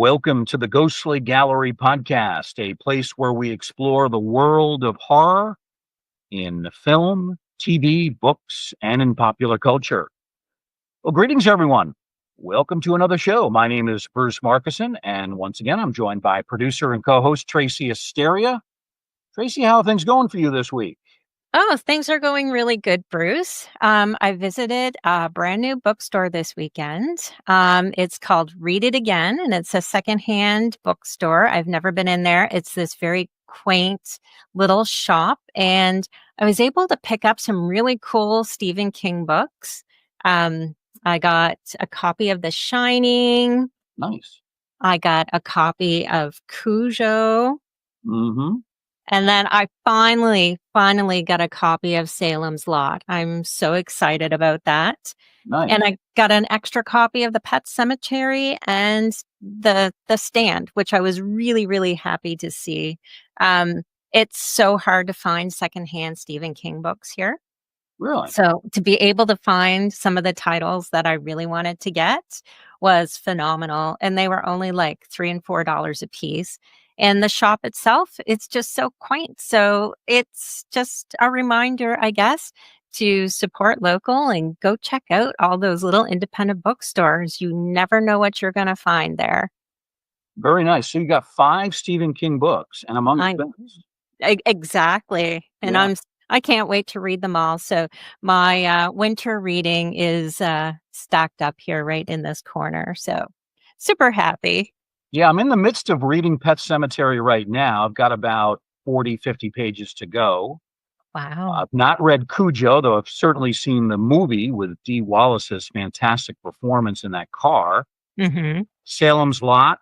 Welcome to the Ghostly Gallery podcast, a place where we explore the world of horror in film, TV, books, and in popular culture. Well, greetings, everyone. Welcome to another show. My name is Bruce Markison, and once again, I'm joined by producer and co-host Tracy Asteria. Tracy, how are things going for you this week? Oh, things are going really good, Bruce. I visited a brand new bookstore this weekend. It's called Read It Again, and it's a secondhand bookstore. I've never been in there. It's this very quaint little shop, and I was able to pick up some really cool Stephen King books. I got a copy of The Shining. Nice. I got a copy of Cujo. Mm-hmm. And then I finally got a copy of Salem's Lot. I'm so excited about that. Nice. And I got an extra copy of the Pet Cemetery and the Stand, which I was really, really happy to see. It's so hard to find secondhand Stephen King books here. Really? So to be able to find some of the titles that I really wanted to get was phenomenal. And they were only like $3 and $4 a piece. And the shop itself, it's just so quaint. So it's just a reminder, I guess, to support local and go check out all those little independent bookstores. You never know what you're going to find there. Very nice. So you got 5 Stephen King books, and among them. Exactly. And Yeah. I can't wait to read them all. So my winter reading is stacked up here right in this corner. So super happy. Yeah, I'm in the midst of reading Pet Cemetery right now. I've got about 40, 50 pages to go. Wow. I've not read Cujo, though I've certainly seen the movie with Dee Wallace's fantastic performance in that car. Mm-hmm. Salem's Lot,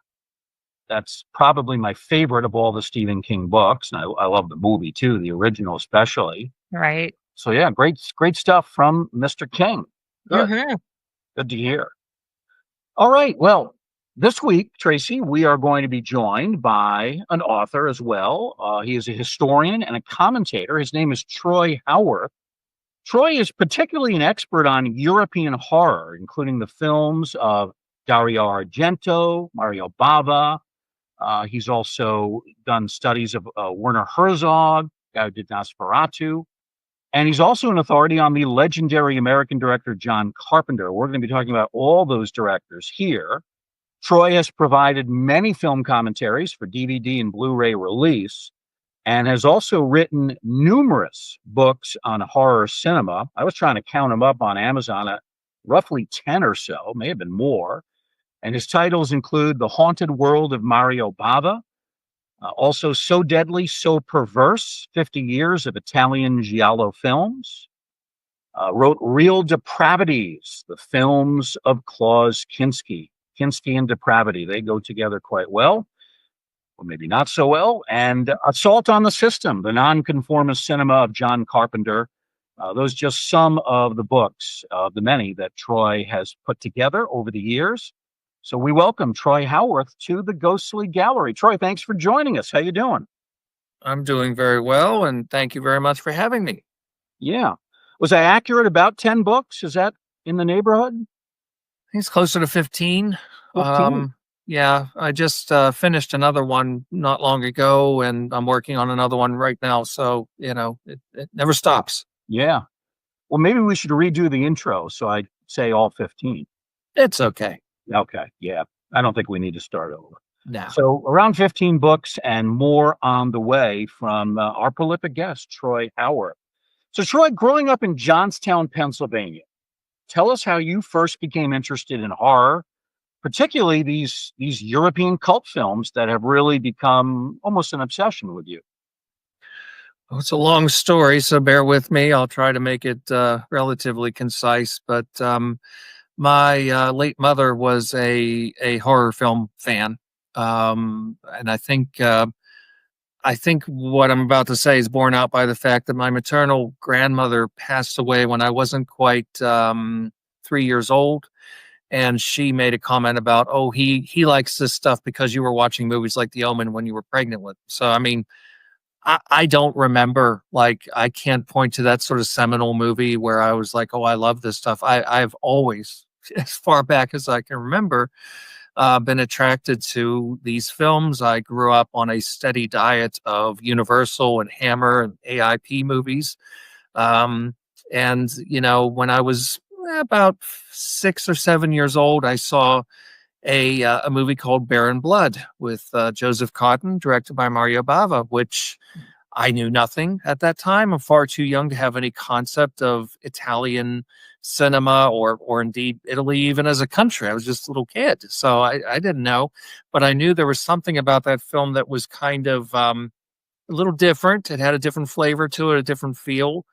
that's probably my favorite of all the Stephen King books. And I love the movie, too, the original especially. Right. So, yeah, great stuff from Mr. King. Good. Mm-hmm. Good to hear. All right, well, this week, Tracy, we are going to be joined by an author as well. He is a historian and a commentator. His name is Troy Howarth. Troy is particularly an expert on European horror, including the films of Dario Argento, Mario Bava. He's also done studies of Werner Herzog, guy who did Nosferatu. And he's also an authority on the legendary American director John Carpenter. We're going to be talking about all those directors here. Troy has provided many film commentaries for DVD and Blu-ray release and has also written numerous books on horror cinema. I was trying to count them up on Amazon at roughly 10 or so, may have been more. And his titles include The Haunted World of Mario Bava, also So Deadly, So Perverse, 50 Years of Italian Giallo Films, wrote Real Depravities, the films of Klaus Kinski. Kinski and depravity, they go together quite well, or maybe not so well. And Assault on the System, the nonconformist cinema of John Carpenter. Those just some of the books, the many that Troy has put together over the years. So we welcome Troy Howarth to the Ghostly Gallery. Troy, thanks for joining us. How you doing? I'm doing very well, and thank you very much for having me. Yeah. Was I accurate about 10 books? Is that in the neighborhood? I think it's closer to 15. 15. Yeah, I just finished another one not long ago, and I'm working on another one right now. So, it never stops. Yeah. Well, maybe we should redo the intro so I say all 15. It's okay. Okay. Yeah. I don't think we need to start over. No. So around 15 books and more on the way from our prolific guest, Troy Howarth. So, Troy, growing up in Johnstown, Pennsylvania, tell us how you first became interested in horror, particularly these European cult films that have really become almost an obsession with you. Well, it's a long story, so bear with me. I'll try to make it relatively concise. But my late mother was a horror film fan, and I think what I'm about to say is borne out by the fact that my maternal grandmother passed away when I wasn't quite 3 years old. And she made a comment about, oh, he likes this stuff because you were watching movies like The Omen when you were pregnant with him. So, I mean, I don't remember, like, I can't point to that sort of seminal movie where I was like, oh, I love this stuff. I've always, as far back as I can remember, been attracted to these films. I grew up on a steady diet of Universal and Hammer and AIP movies. Um, and, when I was about 6 or 7 years old, I saw a movie called Barren Blood with Joseph Cotten, directed by Mario Bava, which I knew nothing at that time. I'm far too young to have any concept of Italian cinema or indeed Italy, even as a country. I was just a little kid, so I didn't know. But I knew there was something about that film that was kind of a little different. It had a different flavor to it, a different feel.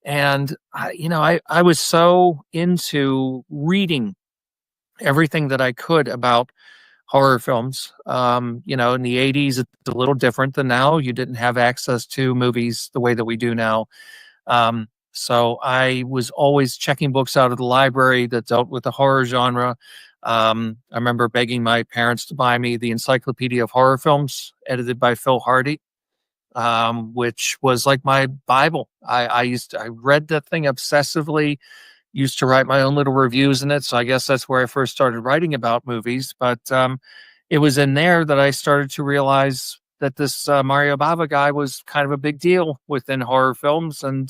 And, I was so into reading everything that I could about horror films. In the 80s, it's a little different than now. You didn't have access to movies the way that we do now. So I was always checking books out of the library that dealt with the horror genre. I remember begging my parents to buy me the Encyclopedia of Horror Films, edited by Phil Hardy, which was like my Bible. I read that thing obsessively, used to write my own little reviews in it. So I guess that's where I first started writing about movies. But it was in there that I started to realize that this Mario Bava guy was kind of a big deal within horror films. And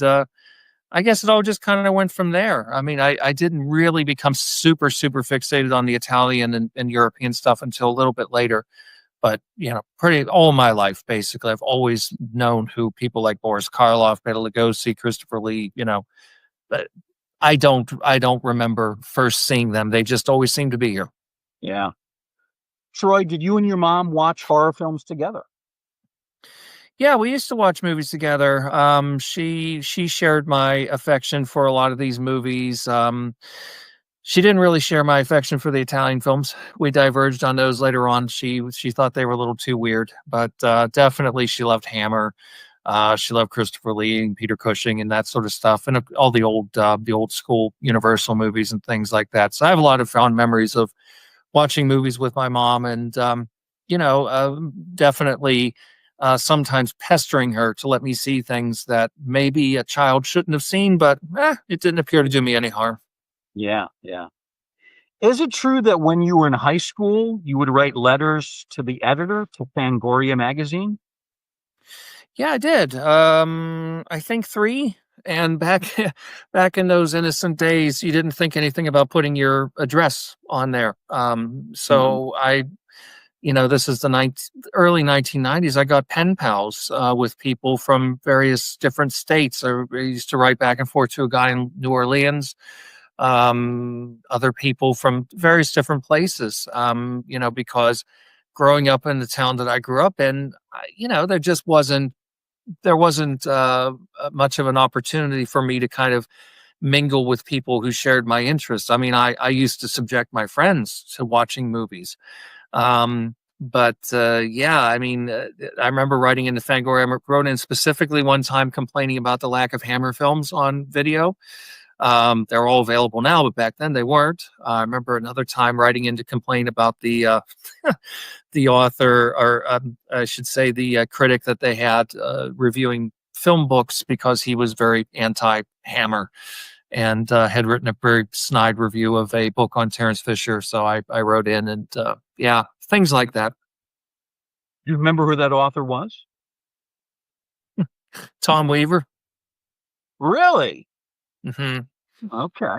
I guess it all just kind of went from there. I mean, I didn't really become super, super fixated on the Italian and European stuff until a little bit later. But, pretty all my life, basically, I've always known who people like Boris Karloff, Bela Lugosi, Christopher Lee, but I don't remember first seeing them. They just always seem to be here. Yeah. Troy, did you and your mom watch horror films together? Yeah, we used to watch movies together. She shared my affection for a lot of these movies. She didn't really share my affection for the Italian films. We diverged on those later on. She thought they were a little too weird, but definitely she loved Hammer. She loved Christopher Lee and Peter Cushing and that sort of stuff, and all the old school Universal movies and things like that. So I have a lot of fond memories of watching movies with my mom, and definitely sometimes pestering her to let me see things that maybe a child shouldn't have seen, but it didn't appear to do me any harm. Yeah, yeah. Is it true that when you were in high school, you would write letters to the editor to Fangoria magazine? Yeah, I did. I think 3. And back back in those innocent days, you didn't think anything about putting your address on there. So this is the early 1990s. I got pen pals with people from various different states. I used to write back and forth to a guy in New Orleans, other people from various different places, because growing up in the town that I grew up in, there wasn't much of an opportunity for me to kind of mingle with people who shared my interests. I mean, I used to subject my friends to watching movies. I remember writing into Fangoria. I wrote in specifically one time complaining about the lack of Hammer films on video. They're all available now, but back then they weren't. I remember another time writing in to complain about the the author, or I should say the critic that they had reviewing film books, because he was very anti-Hammer and had written a very snide review of a book on Terence Fisher. So I wrote in, and things like that. Do you remember who that author was? Tom Weaver. Really? Mm-hmm. Okay.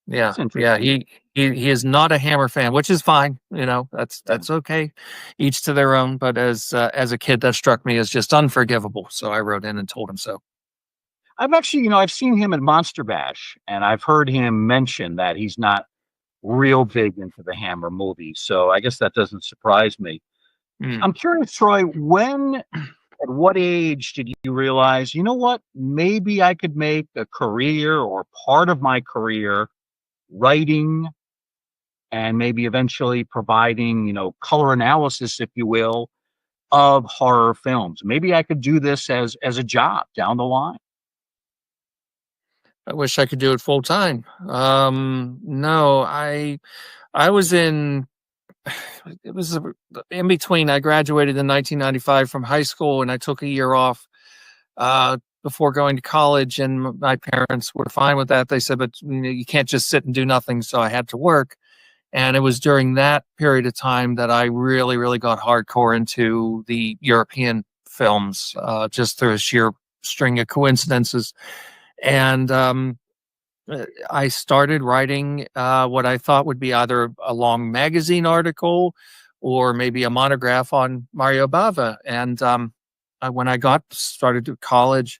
Yeah. He is not a Hammer fan, which is fine. That's okay. Each to their own. But as a kid, that struck me as just unforgivable. So I wrote in and told him so. I've actually, I've seen him at Monster Bash, and I've heard him mention that he's not real big into the Hammer movies. So I guess that doesn't surprise me. I'm curious, Troy, at what age did you realize, you know what, maybe I could make a career or part of my career writing and maybe eventually providing, color analysis, if you will, of horror films? Maybe I could do this as a job down the line. I wish I could do it full time. No, I was in between. I graduated in 1995 from high school, and I took a year off before going to college, and my parents were fine with that. They said, but you can't just sit and do nothing. So I had to work. And it was during that period of time that I really, really got hardcore into the European films, just through a sheer string of coincidences. And I started writing what I thought would be either a long magazine article or maybe a monograph on Mario Bava. And when I got started to college,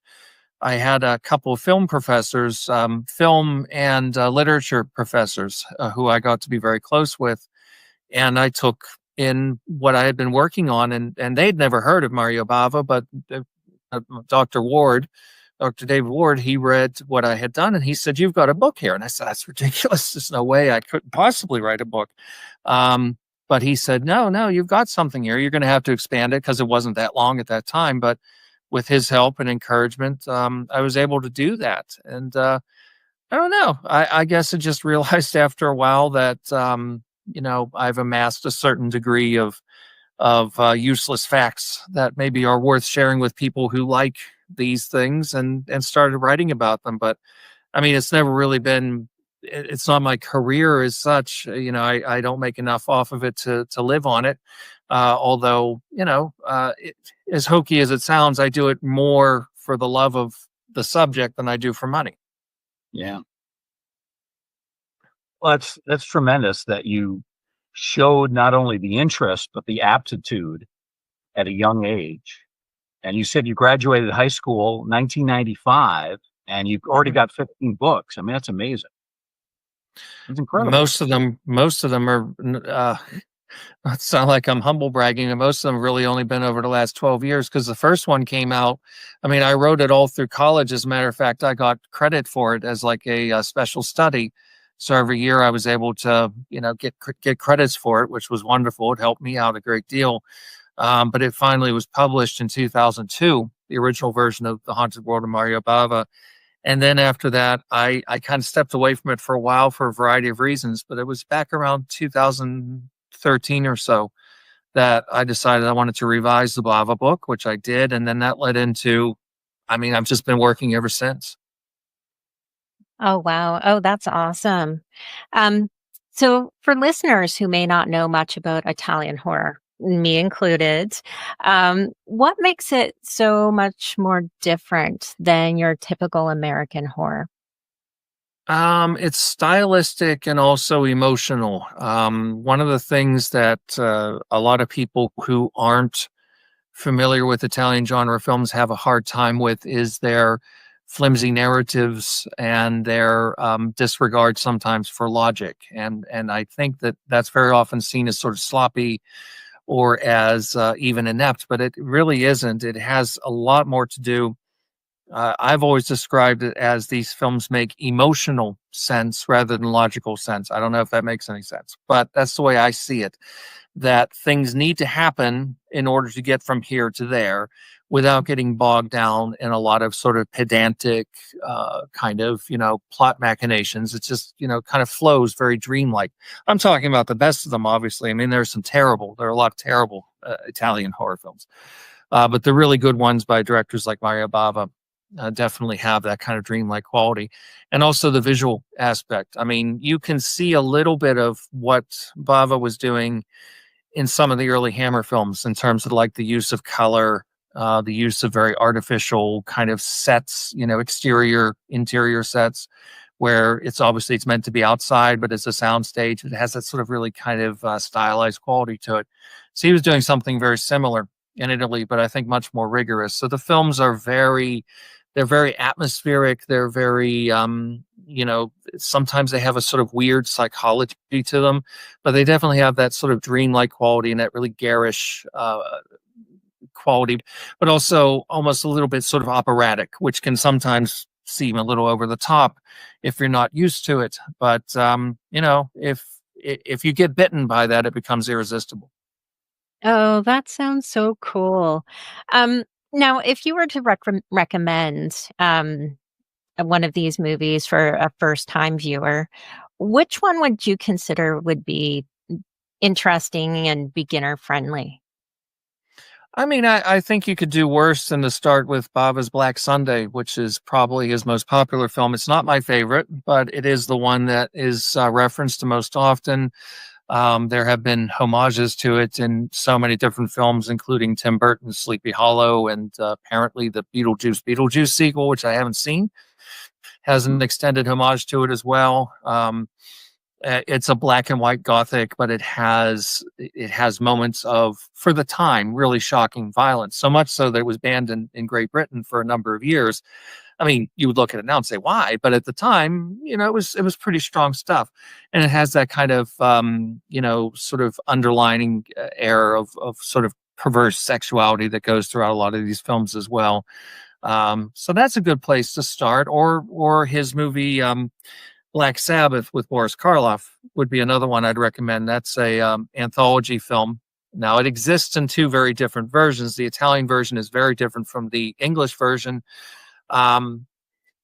I had a couple of film professors, film and literature professors, who I got to be very close with. And I took in what I had been working on, and they'd never heard of Mario Bava, but Dr. Ward, Dr. David Ward, he read what I had done and he said, "You've got a book here." And I said, "That's ridiculous. There's no way I could possibly write a book." But he said, no, you've got something here. You're going to have to expand it, because it wasn't that long at that time. But with his help and encouragement, I was able to do that. And I don't know. I guess I just realized after a while that, I've amassed a certain degree of useless facts that maybe are worth sharing with people who like these things, and started writing about them. But I mean, it's never really been, it's not my career as such. I don't make enough off of it to live on it. Although, as hokey as it sounds, I do it more for the love of the subject than I do for money. Yeah. Well, that's tremendous that you showed not only the interest, but the aptitude at a young age. And you said you graduated high school 1995, and you've already got 15 books. I mean, that's amazing. It's incredible. Most of them are, it sound like I'm humble bragging, and most of them have really only been over the last 12 years, because the first one came out. I mean, I wrote it all through college. As a matter of fact, I got credit for it as like a special study. So every year I was able to, get credits for it, which was wonderful. It helped me out a great deal. But it finally was published in 2002, the original version of The Haunted World of Mario Bava. And then after that, I kind of stepped away from it for a while for a variety of reasons. But it was back around 2013 or so that I decided I wanted to revise the Bava book, which I did. And then that led into, I've just been working ever since. Oh, wow. Oh, that's awesome. So for listeners who may not know much about Italian horror, me included, what makes it so much more different than your typical American horror? It's stylistic and also emotional. One of the things that a lot of people who aren't familiar with Italian genre films have a hard time with is their flimsy narratives and their disregard sometimes for logic. And I think that that's very often seen as sort of sloppy or as even inept, but it really isn't. It has a lot more to do. I've always described it as these films make emotional sense rather than logical sense. I don't know if that makes any sense, but that's the way I see it, that things need to happen in order to get from here to there without getting bogged down in a lot of sort of pedantic kind of, plot machinations. It's just, kind of flows very dreamlike. I'm talking about the best of them, obviously. I mean, there are a lot of terrible Italian horror films. But the really good ones by directors like Mario Bava definitely have that kind of dreamlike quality. And also the visual aspect. I mean, you can see a little bit of what Bava was doing in some of the early Hammer films in terms of like the use of color, the use of very artificial kind of sets, exterior, interior sets, where it's meant to be outside, but it's a sound stage. It has that sort of really kind of stylized quality to it. So he was doing something very similar in Italy, but I think much more rigorous. So the films are they're very atmospheric. They're very, sometimes they have a sort of weird psychology to them, but they definitely have that sort of dreamlike quality and that really garish quality, but also almost a little bit sort of operatic, which can sometimes seem a little over the top if you're not used to it. But, if you get bitten by that, it becomes irresistible. Oh, that sounds so cool. Now, if you were to recommend one of these movies for a first-time viewer, which one would you consider would be interesting and beginner friendly? I mean, I think you could do worse than to start with Bava's Black Sunday, which is probably his most popular film. It's not my favorite, but it is the one that is referenced the most often. There have been homages to it in so many different films, including Tim Burton's Sleepy Hollow and apparently the Beetlejuice sequel, which I haven't seen, has an extended homage to it as well. It's a black and white gothic, but it has moments of, for the time, really shocking violence. So much so that it was banned in Great Britain for a number of years. I mean, you would look at it now and say why, but at the time, it was pretty strong stuff, and it has that kind of sort of underlining air of sort of perverse sexuality that goes throughout a lot of these films as well. So that's a good place to start. Or his movie Black Sabbath with Boris Karloff would be another one I'd recommend. That's a anthology film. Now, it exists in two very different versions. The Italian version is very different from the English version.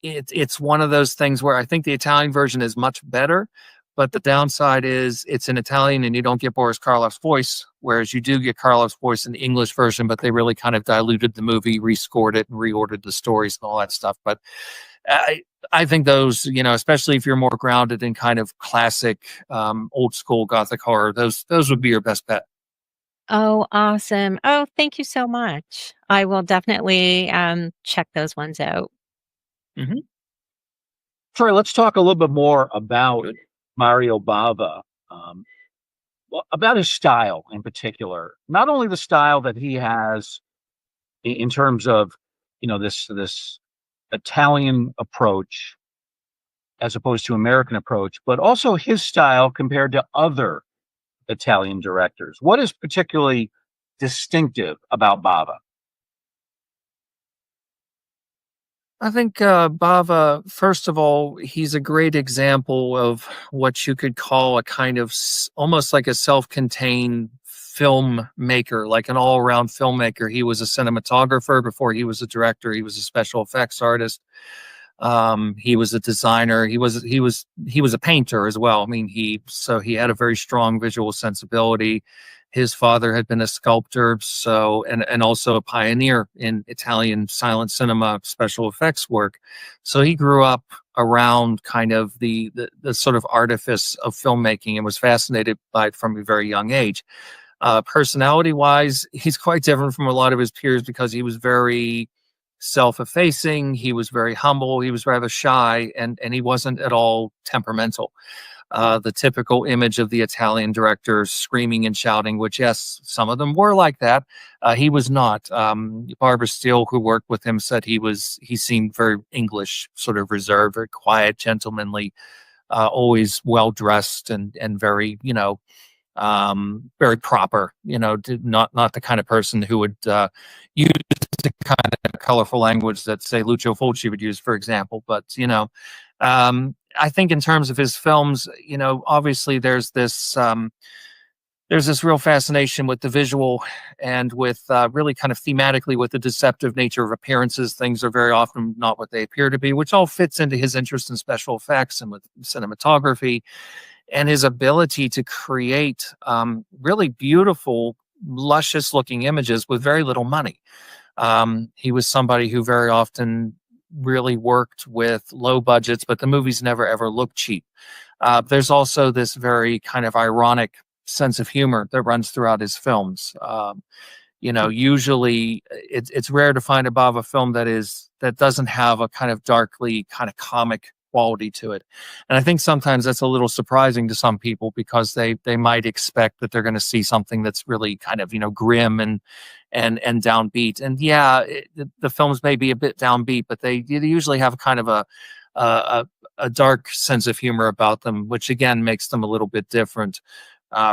It's one of those things where I think the Italian version is much better, but the downside is it's in Italian and you don't get Boris Karloff's voice, whereas you do get Karloff's voice in the English version, but they really kind of diluted the movie, rescored it, and reordered the stories and all that stuff. But I think those, especially if you're more grounded in kind of classic, old school Gothic horror, those would be your best bet. Oh, awesome. Oh, thank you so much. I will definitely check those ones out. Mm-hmm. Troy, let's talk a little bit more about Mario Bava, about his style in particular. Not only the style that he has in terms of, this Italian approach as opposed to American approach, but also his style compared to other Italian directors. What is particularly distinctive about Bava? I think Bava, first of all, he's a great example of what you could call a kind of almost like a self-contained filmmaker, like an all-around filmmaker. He was a cinematographer before he was a director. He was a special effects artist. He was a designer. He was a painter as well. I mean, he had a very strong visual sensibility. His father had been a sculptor, and also a pioneer in Italian silent cinema special effects work. So he grew up around kind of the sort of artifice of filmmaking and was fascinated by it from a very young age. Personality-wise, he's quite different from a lot of his peers because he was very self-effacing. He was very humble. He was rather shy, and he wasn't at all temperamental. The typical image of the Italian directors screaming and shouting, which, yes, some of them were like that. He was not. Barbara Steele, who worked with him, said he seemed very English, sort of reserved, very quiet, gentlemanly, always well-dressed and very, very proper, not the kind of person who would use the kind of colorful language that, say, Lucio Fulci would use, for example. But, I think in terms of his films, obviously there's this real fascination with the visual and with really kind of thematically with the deceptive nature of appearances. Things are very often not what they appear to be, which all fits into his interest in special effects and with cinematography and his ability to create really beautiful, luscious looking images with very little money. He was somebody who very often really worked with low budgets, but the movies never ever looked cheap. There's also this very kind of ironic sense of humor that runs throughout his films. Usually it's rare to find a Bava film that doesn't have a kind of darkly kind of comic quality to it. And I think sometimes that's a little surprising to some people because they might expect that they're going to see something that's really kind of, grim and downbeat. And yeah, the films may be a bit downbeat, but they usually have kind of a dark sense of humor about them, which again makes them a little bit different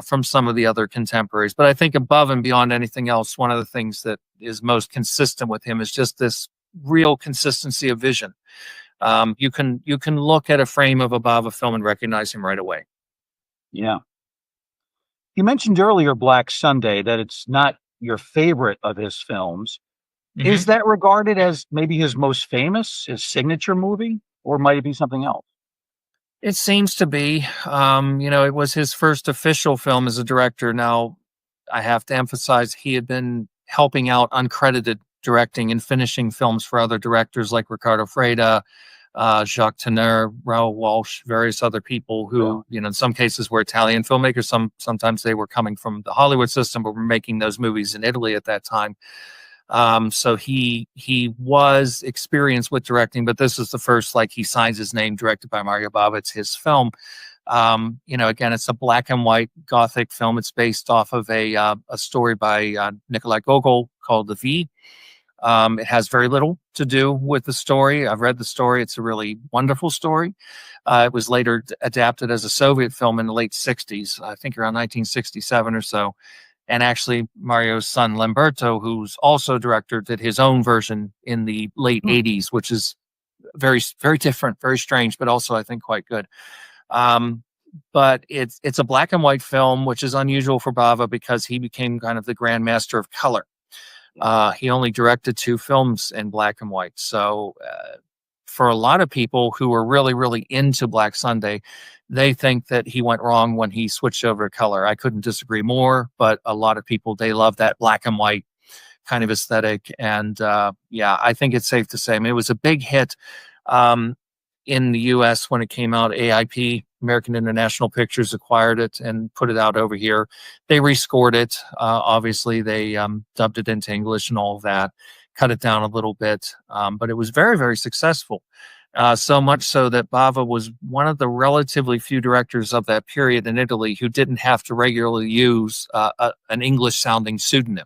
from some of the other contemporaries. But I think above and beyond anything else, one of the things that is most consistent with him is just this real consistency of vision. You can look at a frame of a Bava film and recognize him right away. Yeah. You mentioned earlier Black Sunday, that it's not your favorite of his films. Mm-hmm. Is that regarded as maybe his most famous, his signature movie, or might it be something else? It seems to be. It was his first official film as a director. Now, I have to emphasize he had been helping out uncredited directing and finishing films for other directors like Ricardo Freda, Jacques Tourneur, Raoul Walsh, various other people who, in some cases were Italian filmmakers. Sometimes they were coming from the Hollywood system, but were making those movies in Italy at that time. So he was experienced with directing, but this is the first, like, he signs his name, directed by Mario Bava. It's his film. Again, it's a black and white Gothic film. It's based off of a story by Nikolai Gogol called The V. It has very little to do with the story. I've read the story. It's a really wonderful story. It was later adapted as a Soviet film in the late 60s, I think around 1967 or so. And actually, Mario's son, Lamberto, who's also director, did his own version in the late 80s, which is very, very different, very strange, but also, I think, quite good. But it's a black and white film, which is unusual for Bava because he became kind of the grandmaster of color. He only directed 2 films in black and white. So for a lot of people who are really, really into Black Sunday, they think that he went wrong when he switched over to color. I couldn't disagree more, but a lot of people, they love that black and white kind of aesthetic. And I think it's safe to say, I mean, it was a big hit in the US when it came out. AIP, American International Pictures, acquired it and put it out over here. They rescored it. Obviously, they dubbed it into English and all of that, cut it down a little bit. But it was very, very successful. So much so that Bava was one of the relatively few directors of that period in Italy who didn't have to regularly use an English-sounding pseudonym.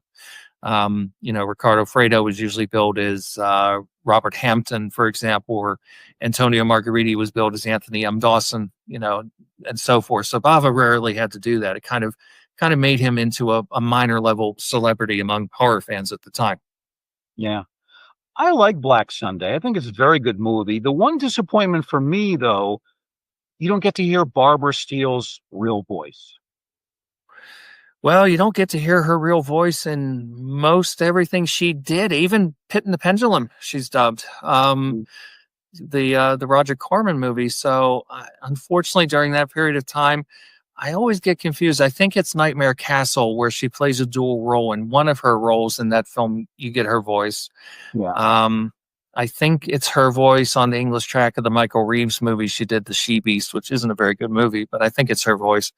Ricardo Freda was usually billed as Robert Hampton, for example, or Antonio Margheriti was billed as Anthony M. Dawson, and so forth. So Bava rarely had to do that. It kind of made him into a minor level celebrity among horror fans at the time. Yeah. I like Black Sunday. I think it's a very good movie. The one disappointment for me, though, you don't get to hear Barbara Steele's real voice. Well, you don't get to hear her real voice in most everything she did, even Pit and the Pendulum, she's dubbed. The Roger Corman movie. So unfortunately, during that period of time, I always get confused. I think it's Nightmare Castle where she plays a dual role. In one of her roles in that film, you get her voice. Yeah. I think it's her voice on the English track of the Michael Reeves movie. She did The She-Beast, which isn't a very good movie, but I think it's her voice.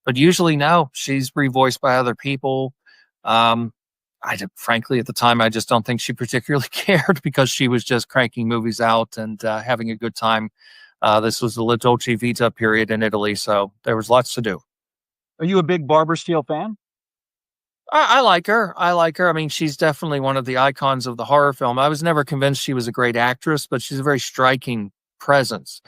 But usually, no, she's revoiced by other people. Frankly, at the time, I just don't think she particularly cared because she was just cranking movies out and having a good time. This was the La Dolce Vita period in Italy, so there was lots to do. Are you a big Barbara Steele fan? I like her. I mean, she's definitely one of the icons of the horror film. I was never convinced she was a great actress, but she's a very striking presence.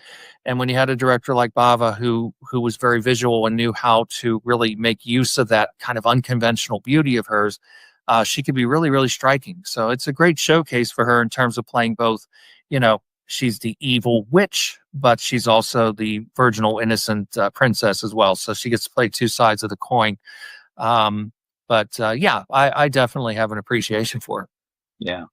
And when you had a director like Bava who was very visual and knew how to really make use of that kind of unconventional beauty of hers, she could be really, really striking. So it's a great showcase for her in terms of playing both, she's the evil witch, but she's also the virginal, innocent princess as well. So she gets to play 2 sides of the coin. I definitely have an appreciation for it. Yeah.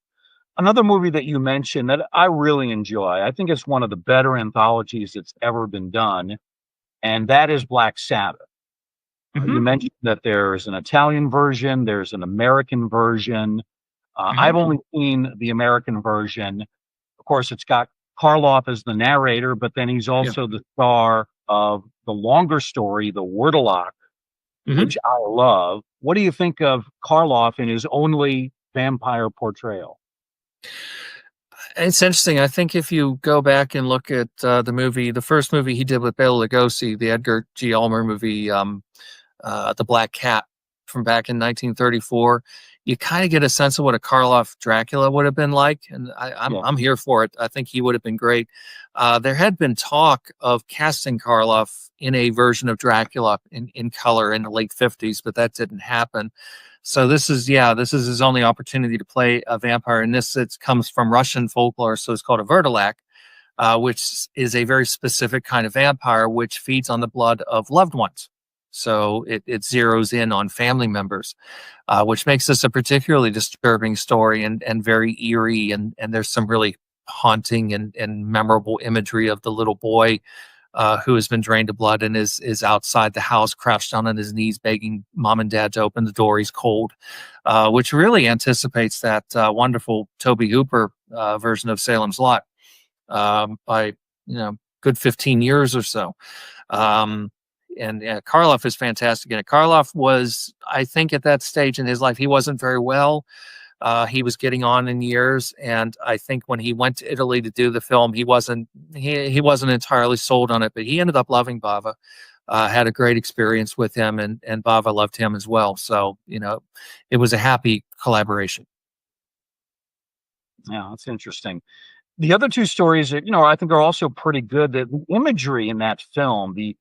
Another movie that you mentioned that I really enjoy, I think it's one of the better anthologies that's ever been done, and that is Black Sabbath. Mm-hmm. You mentioned that there's an Italian version, there's an American version. I've only seen the American version. Of course, it's got Karloff as the narrator, but then he's also the star of the longer story, The Wordalock, which I love. What do you think of Karloff in his only vampire portrayal? It's interesting. I think if you go back and look at the first movie he did with Bela Lugosi, the Edgar G. Ulmer movie, The Black Cat from back in 1934, you kind of get a sense of what a Karloff Dracula would have been like, and I'm here for it. I think he would have been great. There had been talk of casting Karloff in a version of Dracula in color in the late 50s, but that didn't happen. So this is his only opportunity to play a vampire, and it comes from Russian folklore, so it's called a Werdalak, which is a very specific kind of vampire which feeds on the blood of loved ones. So it zeroes in on family members, which makes this a particularly disturbing story and very eerie. And there's some really haunting and memorable imagery of the little boy who has been drained of blood and is outside the house, crouched down on his knees, begging mom and dad to open the door. He's cold, which really anticipates that wonderful Tobe Hooper version of Salem's Lot by good 15 years or so. And Karloff is fantastic in it. Karloff was, I think, at that stage in his life, he wasn't very well. He was getting on in years, and I think when he went to Italy to do the film, he wasn't entirely sold on it, but he ended up loving Bava. Had a great experience with him, and Bava loved him as well. So it was a happy collaboration. Yeah, that's interesting. The other two stories that I think are also pretty good. The imagery in that film, the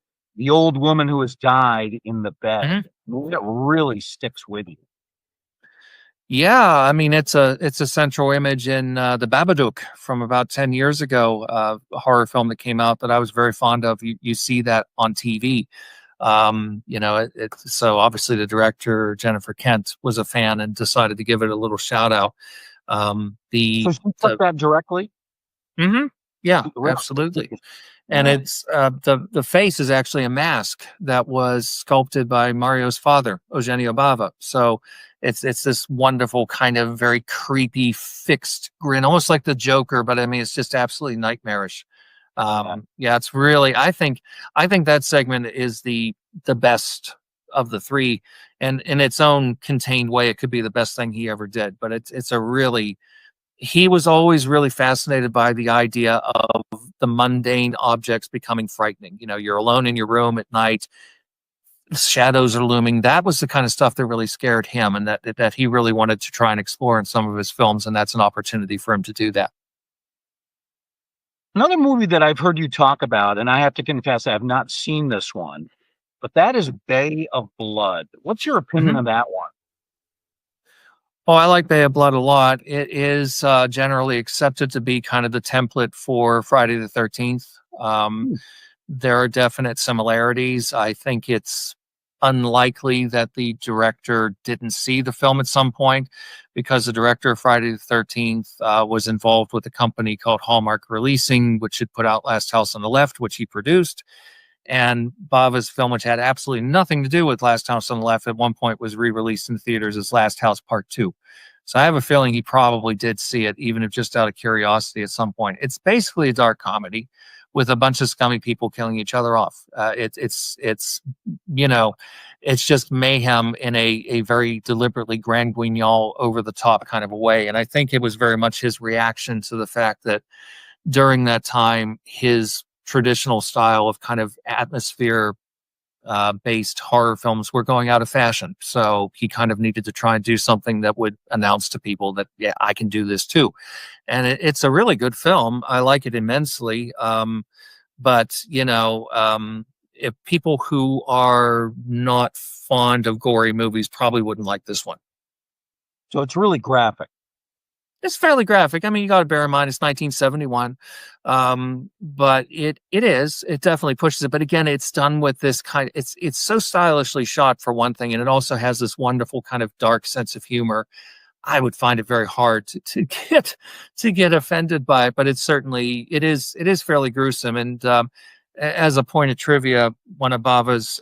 old woman who has died in the bed, that really sticks with you. Yeah, I mean it's a central image in the Babadook from about 10 years ago, a horror film that came out that I was very fond of. You see that on TV. So obviously the director Jennifer Kent was a fan and decided to give it a little shout out. So she took that directly? Mm-hmm. Yeah, absolutely. And it's the face is actually a mask that was sculpted by Mario's father, Eugenio Bava. So it's this wonderful kind of very creepy fixed grin, almost like the Joker, but I mean it's just absolutely nightmarish. It's really I think that segment is the best of the three, and in its own contained way, it could be the best thing he ever did. But it's a really he was always really fascinated by the idea of the mundane objects becoming frightening. You're alone in your room at night, shadows are looming. That was the kind of stuff that really scared him, and that he really wanted to try and explore in some of his films, and that's an opportunity for him to do that. Another movie that I've heard you talk about, and I have to confess I have not seen this one, but that is Bay of Blood. What's your opinion of that one? Oh, I like Bay of Blood a lot. It is generally accepted to be kind of the template for Friday the 13th. There are definite similarities. I think it's unlikely that the director didn't see the film at some point, because the director of Friday the 13th was involved with a company called Hallmark Releasing, which had put out Last House on the Left, which he produced. And Bava's film, which had absolutely nothing to do with Last House on the Left, at one point was re-released in theaters as Last House Part 2. So I have a feeling he probably did see it, even if just out of curiosity at some point. It's basically a dark comedy with a bunch of scummy people killing each other off. It's just mayhem in a very deliberately grand guignol, over the top kind of a way. And I think it was very much his reaction to the fact that during that time, his traditional style of kind of atmosphere based horror films were going out of fashion. So he kind of needed to try and do something that would announce to people that, yeah, I can do this too. And it's a really good film. I like it immensely. But if people who are not fond of gory movies probably wouldn't like this one. So it's really graphic. It's fairly graphic. I mean, you got to bear in mind it's 1971, but it definitely pushes it. But again, it's done with this kind. It's so stylishly shot, for one thing, and it also has this wonderful kind of dark sense of humor. I would find it very hard to get offended by it, but it is fairly gruesome. And as a point of trivia, one of Bava's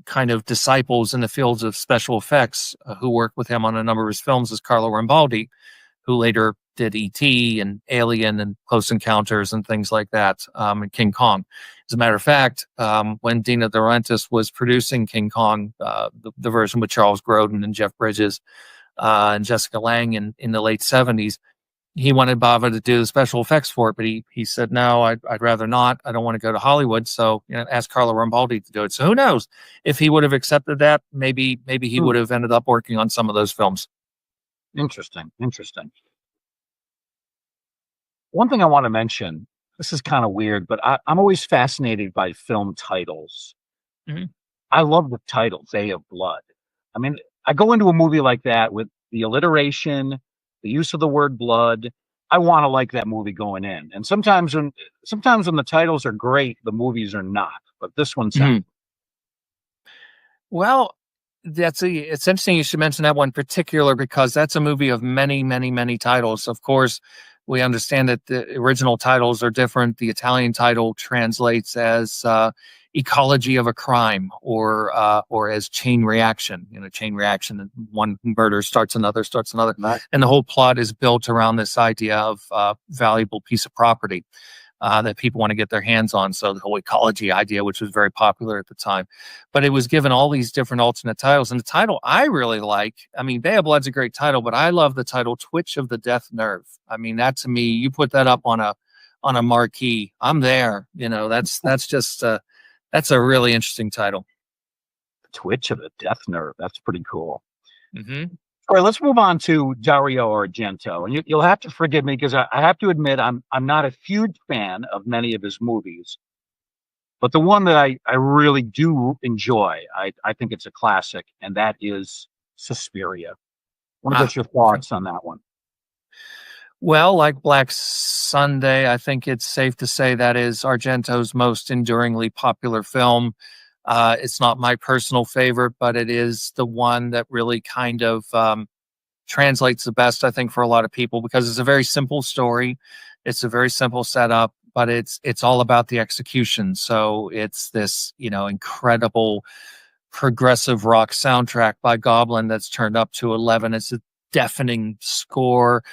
kind of disciples in the fields of special effects, who worked with him on a number of his films, is Carlo Rambaldi, who later did E.T. and Alien and Close Encounters and things like that, and King Kong. As a matter of fact, when Dina De Laurentiis was producing King Kong, the version with Charles Grodin and Jeff Bridges and Jessica Lange in the late 70s, he wanted Bava to do the special effects for it, but he said, no, I'd rather not. I don't want to go to Hollywood. So asked Carlo Rambaldi to do it. So who knows if he would have accepted that? Maybe he would have ended up working on some of those films. Interesting. One thing I want to mention, this is kind of weird, but I'm always fascinated by film titles. Mm-hmm. I love the title, Bay of Blood. I mean, I go into a movie like that with the alliteration, the use of the word blood. I want to like that movie going in. And sometimes when the titles are great, the movies are not. But this one's not. Well, it's interesting you should mention that one in particular, because that's a movie of many, many, many titles. Of course, we understand that the original titles are different. The Italian title translates as ecology of a crime, or as chain reaction. Chain reaction. One murder starts another, Right. and the whole plot is built around this idea of valuable piece of property that people want to get their hands on. So the whole ecology idea, which was very popular at the time, but it was given all these different alternate titles. And the title I really like, I mean, Bay of Blood's a great title, but I love the title Twitch of the Death Nerve. I mean, that to me, you put that up on a marquee, I'm there. That's just that's a really interesting title. Twitch of the Death Nerve. That's pretty cool. Mm-hmm. All right, let's move on to Dario Argento, and you'll have to forgive me because I have to admit I'm not a huge fan of many of his movies, but the one that I really do enjoy, I think it's a classic, and that is Suspiria. I want to get your thoughts on that one. Well, like Black Sunday, I think it's safe to say that is Argento's most enduringly popular film. It's not my personal favorite, but it is the one that really kind of translates the best, I think, for a lot of people, because it's a very simple story. It's a very simple setup, but it's all about the execution. So it's this, incredible progressive rock soundtrack by Goblin that's turned up to 11. It's a deafening score,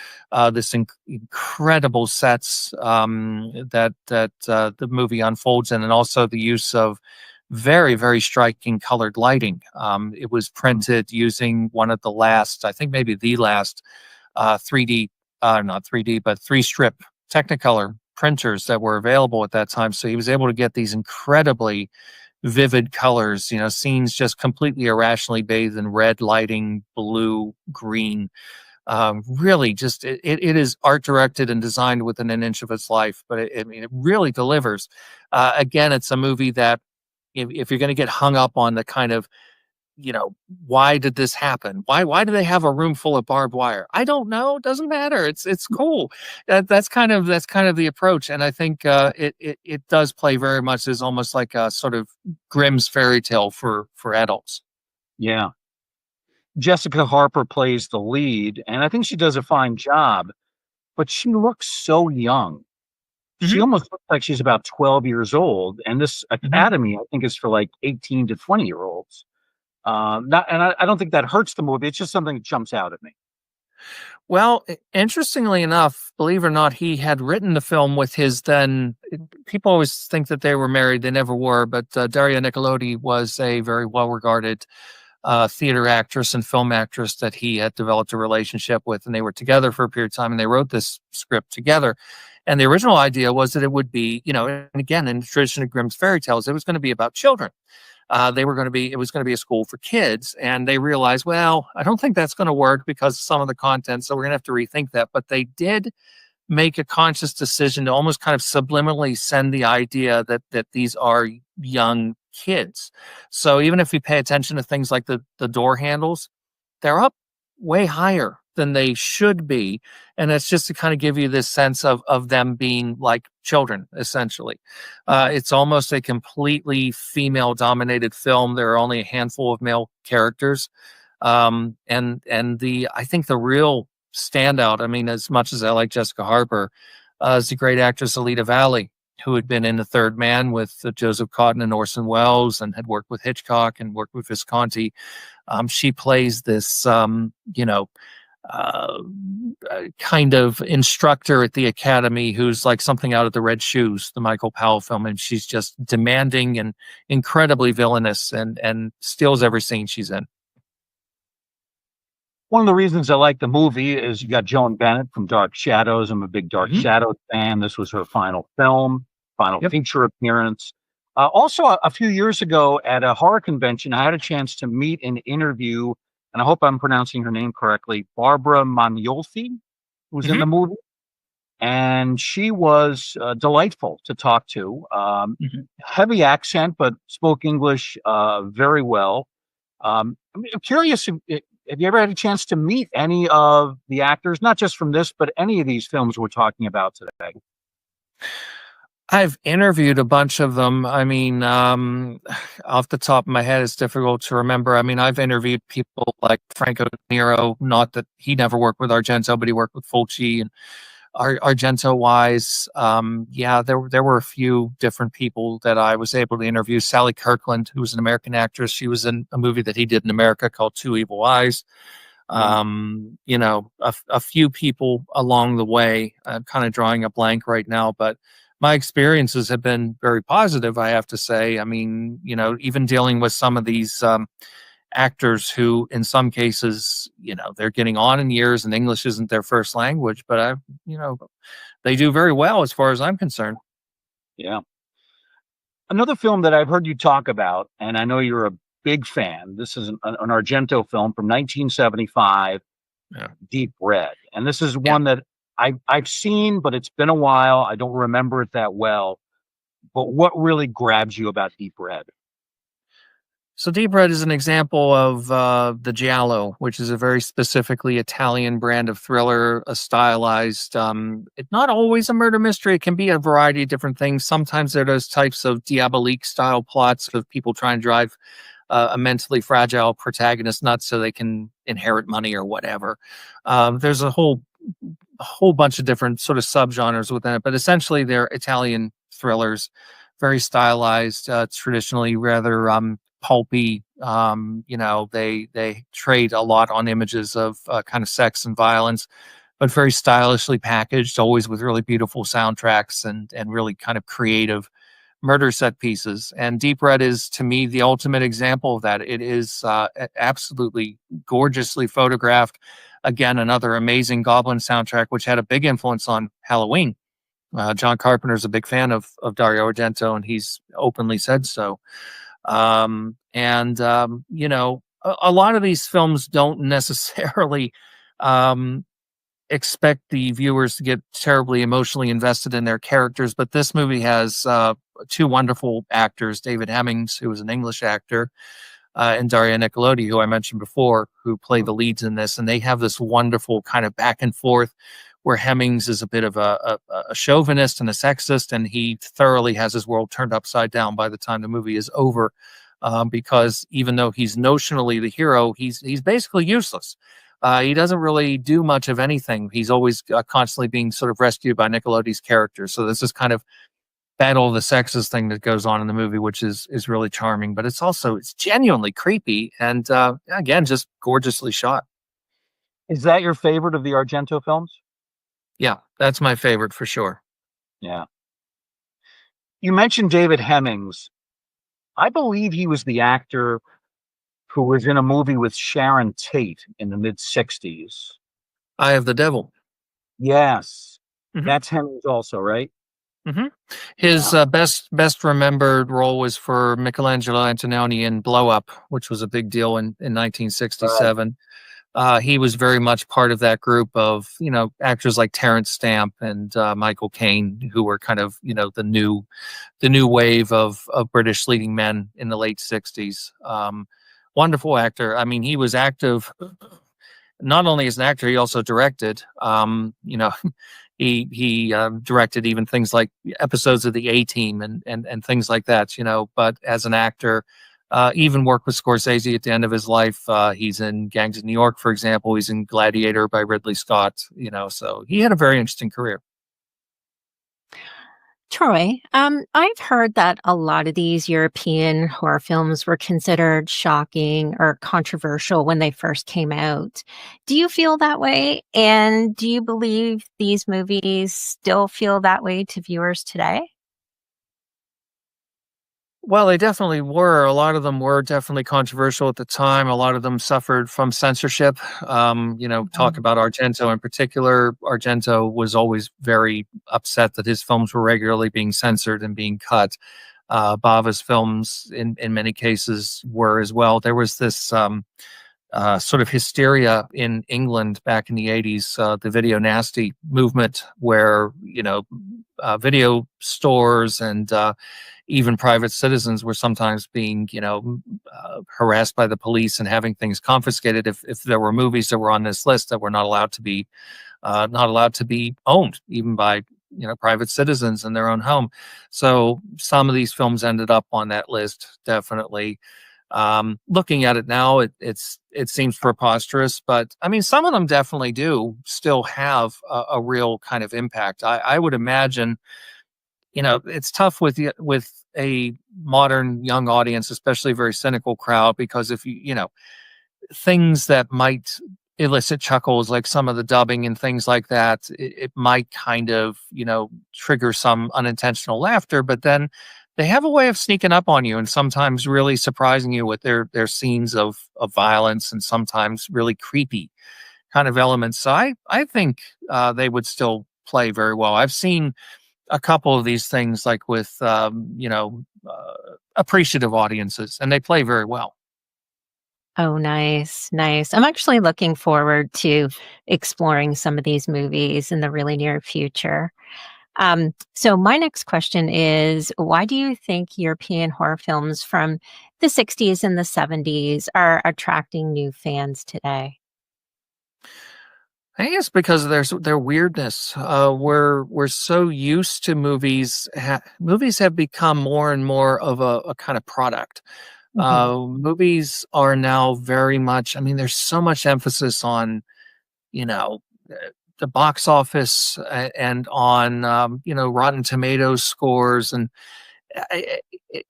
this incredible sets that the movie unfolds in, and also the use of very, very striking colored lighting. It was printed using one of the last, I think maybe the last 3D, not 3D, but 3-strip Technicolor printers that were available at that time. So he was able to get these incredibly vivid colors, scenes just completely irrationally bathed in red lighting, blue, green. Really just, it is art directed and designed within an inch of its life, but it really delivers. Again, it's a movie that, if you're going to get hung up on the kind of, why did this happen? Why do they have a room full of barbed wire? I don't know. It doesn't matter. It's cool. That's kind of the approach. And I think it does play very much as almost like a sort of Grimm's fairy tale for adults. Yeah. Jessica Harper plays the lead, and I think she does a fine job, but she looks so young. She almost looks like she's about 12 years old, and this academy, I think, is for like 18 to 20-year-olds. I don't think that hurts the movie. It's just something that jumps out at me. Well, interestingly enough, believe it or not, he had written the film with his then. People always think that they were married; they never were. But Daria Nicolodi was a very well-regarded theater actress and film actress that he had developed a relationship with, and they were together for a period of time, and they wrote this script together. And the original idea was that it would be, and again, in the tradition of Grimm's fairy tales, it was going to be about children. It was going to be a school for kids. And they realized, well, I don't think that's going to work because of some of the content. So we're going to have to rethink that. But they did make a conscious decision to almost kind of subliminally send the idea that these are young kids. So even if you pay attention to things like the door handles, they're up way higher than they should be. And it's just to kind of give you this sense of them being like children, essentially. It's almost a completely female dominated film. There are only a handful of male characters. I think the real standout, I mean, as much as I like Jessica Harper, is the great actress Alida Valli, who had been in The Third Man with Joseph Cotten and Orson Welles, and had worked with Hitchcock and worked with Visconti. She plays this, kind of instructor at the academy who's like something out of The Red Shoes, the Michael Powell film, and she's just demanding and incredibly villainous and steals every scene she's in. One of the reasons I like the movie is you got Joan Bennett from Dark Shadows. I'm a big Dark Shadows fan. This was her final film, feature appearance. Also, a few years ago at a horror convention, I had a chance to meet and interview, and I hope I'm pronouncing her name correctly, Barbara Magnolfi, who's in the movie. And she was delightful to talk to. Heavy accent, but spoke English very well. I'm curious, have you ever had a chance to meet any of the actors, not just from this, but any of these films we're talking about today? I've interviewed a bunch of them. I mean, off the top of my head, it's difficult to remember. I mean, I've interviewed people like Franco Nero, not that he never worked with Argento, but he worked with Fulci, and Argento wise, yeah, there were a few different people that I was able to interview. Sally Kirkland, who was an American actress, she was in a movie that he did in America called Two Evil Eyes. You know, a few people along the way. I'm kind of drawing a blank right now, but my experiences have been very positive, I have to say. I mean, you know, even dealing with some of these actors who, in some cases, you know, they're getting on in years and English isn't their first language, but you know, they do very well as far as I'm concerned. Yeah. Another film that I've heard you talk about, and I know you're a big fan. This is an Argento film from 1975, Yeah. Deep Red, and this is Yeah. one that I've seen, but it's been a while. I don't remember it that well. But what really grabs you about Deep Red? So Deep Red is an example of the giallo, which is a very specifically Italian brand of thriller, a stylized. It's not always a murder mystery. It can be a variety of different things. Sometimes there are those types of diabolique style plots of people trying to drive a mentally fragile protagonist nuts so they can inherit money or whatever. There's a whole bunch of different sort of subgenres within it, but essentially they're Italian thrillers, very stylized, traditionally rather pulpy. You know, they trade a lot on images of kind of sex and violence, but very stylishly packaged, always with really beautiful soundtracks and really kind of creative murder set pieces. And Deep Red is, to me, the ultimate example of that. It is absolutely gorgeously photographed. Again, another amazing Goblin soundtrack, which had a big influence on Halloween. John Carpenter is a big fan of Dario Argento, and he's openly said so. You know, a lot of these films don't necessarily expect the viewers to get terribly emotionally invested in their characters, but this movie has two wonderful actors, David Hemmings, who is an English actor, and Daria Nicolodi, who I mentioned before, who play the leads in this, and they have this wonderful kind of back and forth where Hemmings is a bit of a chauvinist and a sexist, and he thoroughly has his world turned upside down by the time the movie is over, because even though he's notionally the hero, he's basically useless. He doesn't really do much of anything. He's always constantly being sort of rescued by Nicolodi's character. So this is kind of battle of the sexes thing that goes on in the movie, which is really charming, but it's genuinely creepy and again, just gorgeously shot. Is that your favorite of the Argento films? Yeah, that's my favorite for sure. Yeah. You mentioned David Hemmings. I believe he was the actor who was in a movie with Sharon Tate in the mid-60s. Eye of the Devil. Yes. Mhm. That's Hemmings also, right? Mm-hmm. His best remembered role was for Michelangelo Antonioni in Blow Up, which was a big deal in 1967. He was very much part of that group of, you know, actors like Terrence Stamp and Michael Caine, who were kind of, you know, the new wave of British leading men in the late 60s. Wonderful actor. I mean, he was active not only as an actor, he also directed. You know, he directed even things like episodes of the A-Team and things like that. You know, but as an actor. Even worked with Scorsese at the end of his life. He's in Gangs of New York, for example. He's in Gladiator by Ridley Scott. You know, so he had a very interesting career. Troy, I've heard that a lot of these European horror films were considered shocking or controversial when they first came out. Do you feel that way? And do you believe these movies still feel that way to viewers today? Well, they definitely were. A lot of them were definitely controversial at the time. A lot of them suffered from censorship. You know, talk about Argento in particular. Argento was always very upset that his films were regularly being censored and being cut. Bava's films, in many cases, were as well. There was this sort of hysteria in England back in the 80s, the video nasty movement, where, you know, video stores and even private citizens were sometimes being, you know, harassed by the police and having things confiscated if there were movies that were on this list that were not allowed to be owned, even by, you know, private citizens in their own home. So some of these films ended up on that list, definitely. Looking at it now, it seems preposterous, but I mean, some of them definitely do still have a real kind of impact. I would imagine, it's tough with a modern young audience, especially a very cynical crowd, because if things that might elicit chuckles, like some of the dubbing and things like that, it might kind of, trigger some unintentional laughter, but then they have a way of sneaking up on you and sometimes really surprising you with their scenes of violence and sometimes really creepy kind of elements. So I think they would still play very well. I've seen a couple of these things like with appreciative audiences, and they play very well. Oh, nice, nice. I'm actually looking forward to exploring some of these movies in the really near future. So my next question is, why do you think European horror films from the 60s and the 70s are attracting new fans today? I guess because of their weirdness. We're so used to movies. Movies have become more and more of a kind of product. Mhm. Movies are now very much. I mean, there's so much emphasis on, you know, uh, the box office and on Rotten Tomatoes scores, and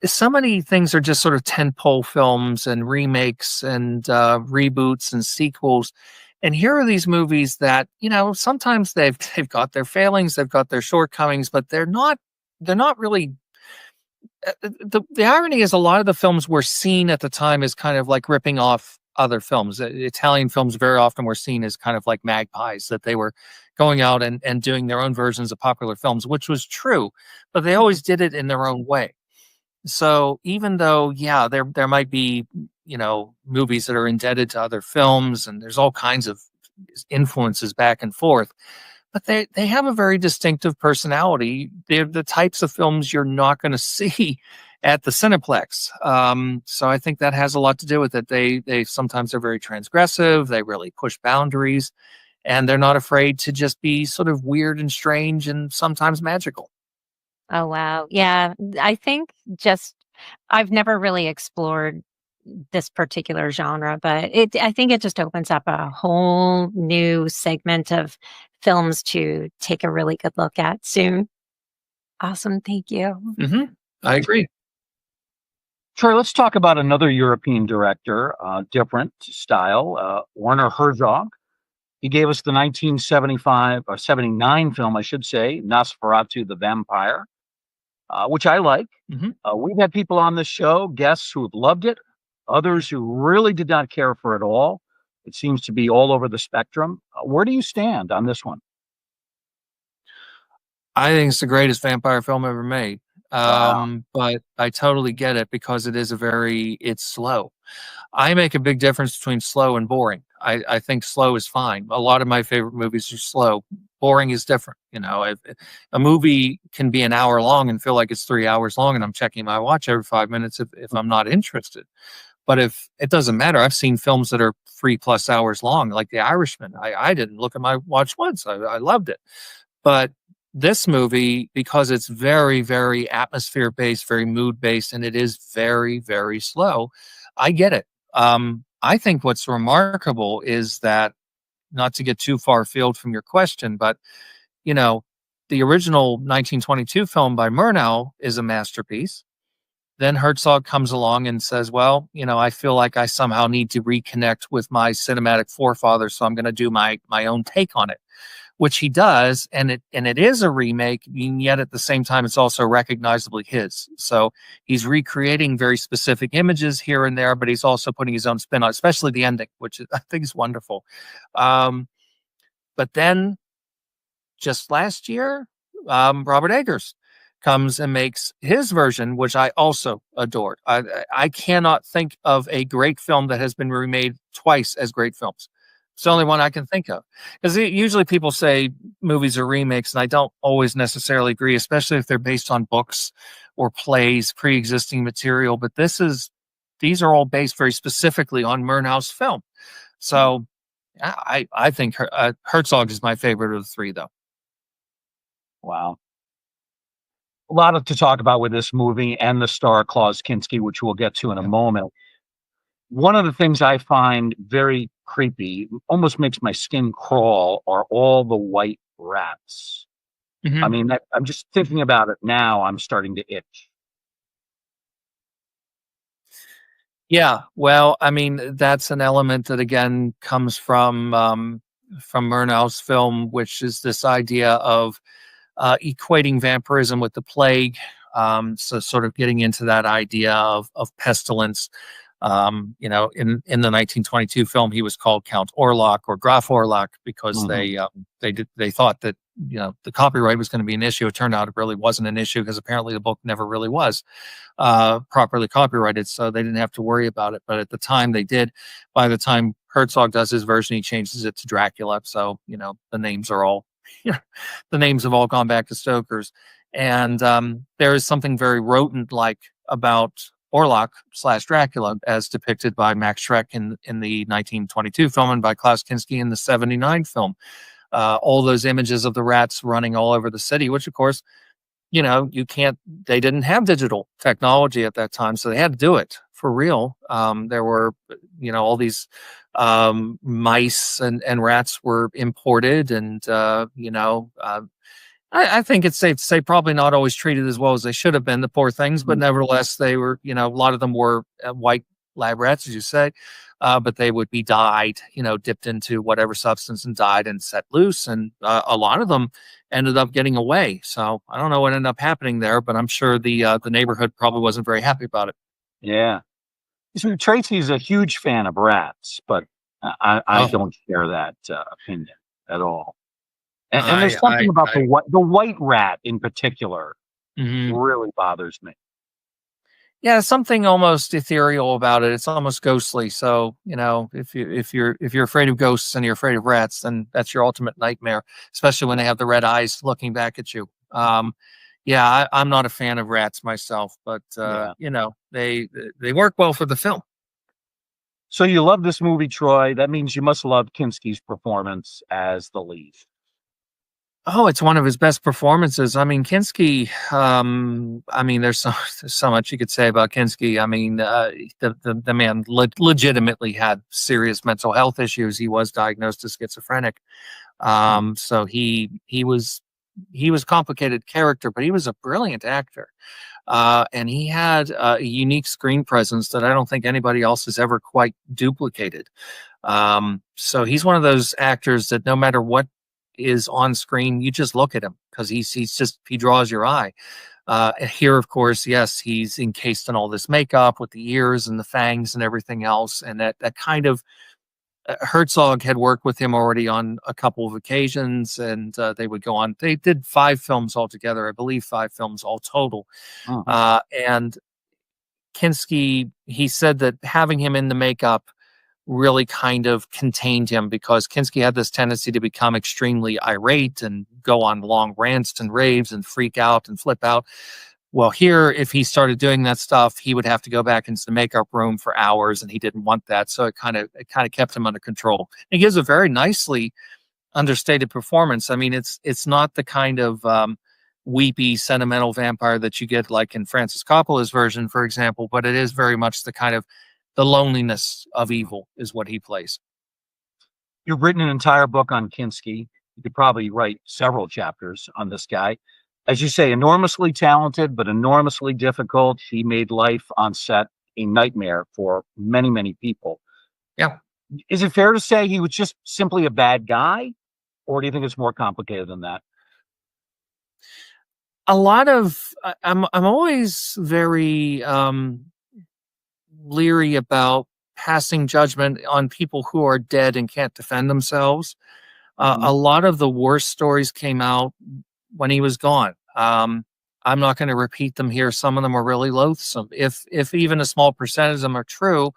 so many things are just sort of tentpole films and remakes and reboots and sequels. And here are these movies that, sometimes they've got their failings, they've got their shortcomings, but they're not really. The irony is a lot of the films were seen at the time as kind of like ripping off other films. Italian films very often were seen as kind of like magpies, that they were going out and doing their own versions of popular films, which was true, but they always did it in their own way. So even though, yeah, there might be, movies that are indebted to other films, and there's all kinds of influences back and forth, but they have a very distinctive personality. They're the types of films you're not going to see at the Cineplex. So I think that has a lot to do with it. They sometimes are very transgressive. They really push boundaries, and they're not afraid to just be sort of weird and strange and sometimes magical. Oh, wow. Yeah, I think just I've never really explored this particular genre, but I think it just opens up a whole new segment of films to take a really good look at soon. Awesome. Thank you. I agree. Troy, let's talk about another European director, different style, Werner Herzog. He gave us the 1975 or 79 film, I should say, Nosferatu the Vampire, which I like. Mhm. We've had people on this show, guests who have loved it, others who really did not care for it all. It seems to be all over the spectrum. Where do you stand on this one? I think it's the greatest vampire film ever made. Wow. But I totally get it because it's slow. I make a big difference between slow and boring. I think slow is fine. A lot of my favorite movies are slow. Boring is different. If a movie can be an hour long and feel like it's 3 hours long, and I'm checking my watch every 5 minutes if I'm not interested. But if it doesn't matter, I've seen films that are 3+ hours long, like The Irishman. I didn't look at my watch once. I loved it. But this movie, because it's very, very atmosphere based, very mood based, and it is very, very slow, I get it. I think what's remarkable is that, not to get too far afield from your question, but you know, the original 1922 film by Murnau is a masterpiece. Then Herzog comes along and says, "Well, I feel like I somehow need to reconnect with my cinematic forefathers, so I'm going to do my own take on it." Which he does, and it is a remake, and yet at the same time, it's also recognizably his. So he's recreating very specific images here and there, but he's also putting his own spin on, especially the ending, which I think is wonderful. Um, but then just last year, Robert Eggers comes and makes his version, which I also adored. I cannot think of a great film that has been remade twice as great films. It's the only one I can think of. Because usually people say movies are remakes, and I don't always necessarily agree, especially if they're based on books or plays, pre-existing material. But these are all based very specifically on Murnau's film. So I think Herzog is my favorite of the three, though. Wow. A lot to talk about with this movie and the star Klaus Kinski, which we'll get to in a moment. One of the things I find very creepy, almost makes my skin crawl, are all the white rats. I Mhm. mean, I'm just thinking about it now, I'm starting to itch. Yeah, well, I mean, that's an element that again comes from Murnau's film, which is this idea of equating vampirism with the plague. So sort of getting into that idea of pestilence. In the 1922 film, he was called Count Orlok or Graf Orlok because Mhm. they thought that the copyright was going to be an issue. It turned out it really wasn't an issue because apparently the book never really was properly copyrighted, so they didn't have to worry about it. But at the time, they did. By the time Herzog does his version, he changes it to Dracula. So the names are all the names have all gone back to Stoker's, and there is something very rodent-like about Orlok/Dracula, as depicted by Max Schreck in the 1922 film and by Klaus Kinski in the 79 film. All those images of the rats running all over the city, which of course, you can't, they didn't have digital technology at that time, so they had to do it for real. There were, all these mice and rats were imported, and I think it's safe to say probably not always treated as well as they should have been, the poor things, but nevertheless, they were, a lot of them were white lab rats, as you say, but they would be dyed, dipped into whatever substance and dyed and set loose. And a lot of them ended up getting away. So I don't know what ended up happening there, but I'm sure the neighborhood probably wasn't very happy about it. Yeah. So Tracy's a huge fan of rats, but I Oh, don't share that opinion at all. And I, there's I, something about I, the white rat in particular mhm. really bothers me. Yeah, something almost ethereal about it. It's almost ghostly. So, if you're afraid of ghosts and you're afraid of rats, then that's your ultimate nightmare, especially when they have the red eyes looking back at you. Yeah, I'm not a fan of rats myself, but Yeah. they work well for the film. So you love this movie, Troy. That means you must love Kinski's performance as the lead. Oh, it's one of his best performances. I mean, Kinski. I mean, there's so much you could say about Kinski. I mean, the man legitimately had serious mental health issues. He was diagnosed as schizophrenic. So he was a complicated character, but he was a brilliant actor. And he had a unique screen presence that I don't think anybody else has ever quite duplicated. So he's one of those actors that no matter what is on screen, you just look at him because he draws your eye. And here, of course, yes, he's encased in all this makeup with the ears and the fangs and everything else, and that kind of Herzog had worked with him already on a couple of occasions, and they would go on. They did 5 films altogether, I believe, 5 films all total. Mhm. And Kinski, he said that having him in the makeup really kind of contained him because Kinski had this tendency to become extremely irate and go on long rants and raves and freak out and flip out. Well, here, if he started doing that stuff, he would have to go back into the makeup room for hours, and he didn't want that. So it kind of kept him under control. He gives a very nicely understated performance. I mean, it's not the kind of weepy, sentimental vampire that you get like in Francis Coppola's version, for example, but it is very much the kind of the loneliness of evil is what he plays. You've written an entire book on Kinski. You could probably write several chapters on this guy. As you say, enormously talented, but enormously difficult. He made life on set a nightmare for many, many people. Yeah. Is it fair to say he was just simply a bad guy, or do you think it's more complicated than that? A lot of I'm always very leery about passing judgment on people who are dead and can't defend themselves. A Mhm. lot of the worst stories came out when he was gone. I'm not going to repeat them here. Some of them are really loathsome. If even a small percentage of them are true,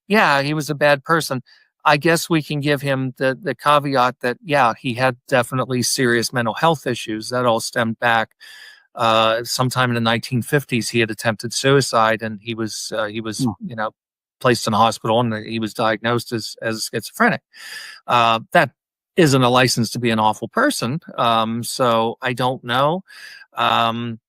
yeah, he was a bad person. I guess we can give him the caveat that yeah, he had definitely serious mental health issues. That all stemmed back sometime in the 1950s. He had attempted suicide, and he was Mm. placed in a hospital, and he was diagnosed as schizophrenic. That isn't a license to be an awful person. So I don't know. Um,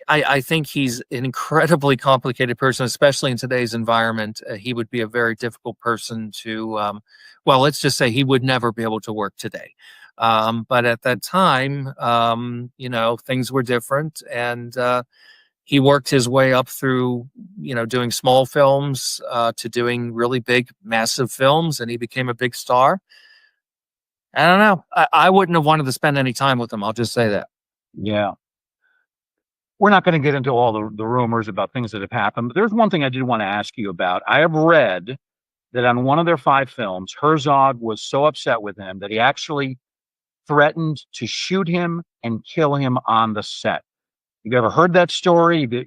I think he's an incredibly complicated person, especially in today's environment. He would be a very difficult person to, well, let's just say he would never be able to work today. But at that time, things were different, and he worked his way up through, doing small films to doing really big, massive films, and he became a big star. I don't know. I wouldn't have wanted to spend any time with him. I'll just say that. Yeah. We're not going to get into all the rumors about things that have happened, but there's one thing I did want to ask you about. I have read that on one of their 5 films, Herzog was so upset with him that he actually threatened to shoot him and kill him on the set. You ever heard that story? Have you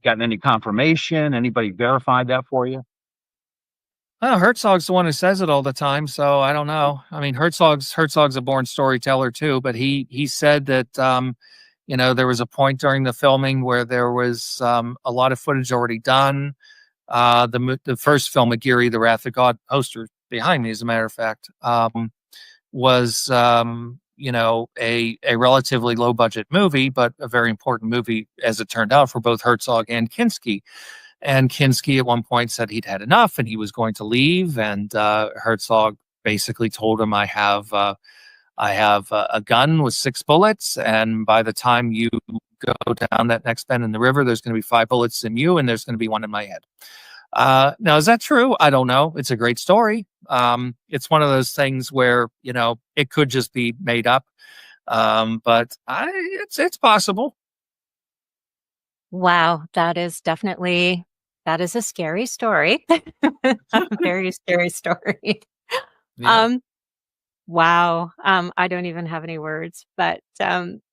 gotten any confirmation? Anybody verified that for you? Well, Herzog's the one who says it all the time, so I don't know. I mean, Herzog's a born storyteller too, but he said that there was a point during the filming where there was a lot of footage already done. The first film, Aguirre, The Wrath of God, poster behind me, as a matter of fact, was a relatively low budget movie, but a very important movie, as it turned out, for both Herzog and Kinski. And Kinski at one point said he'd had enough and he was going to leave. And Herzog basically told him, I have a gun with 6 bullets, and by the time you go down that next bend in the river, there's going to be 5 bullets in you, and there's going to be 1 in my head. Now, is that true? I don't know. It's a great story. It's one of those things where, it could just be made up. But it's possible. Wow, that is a scary story. A very scary story. Yeah. Wow. I don't even have any words. But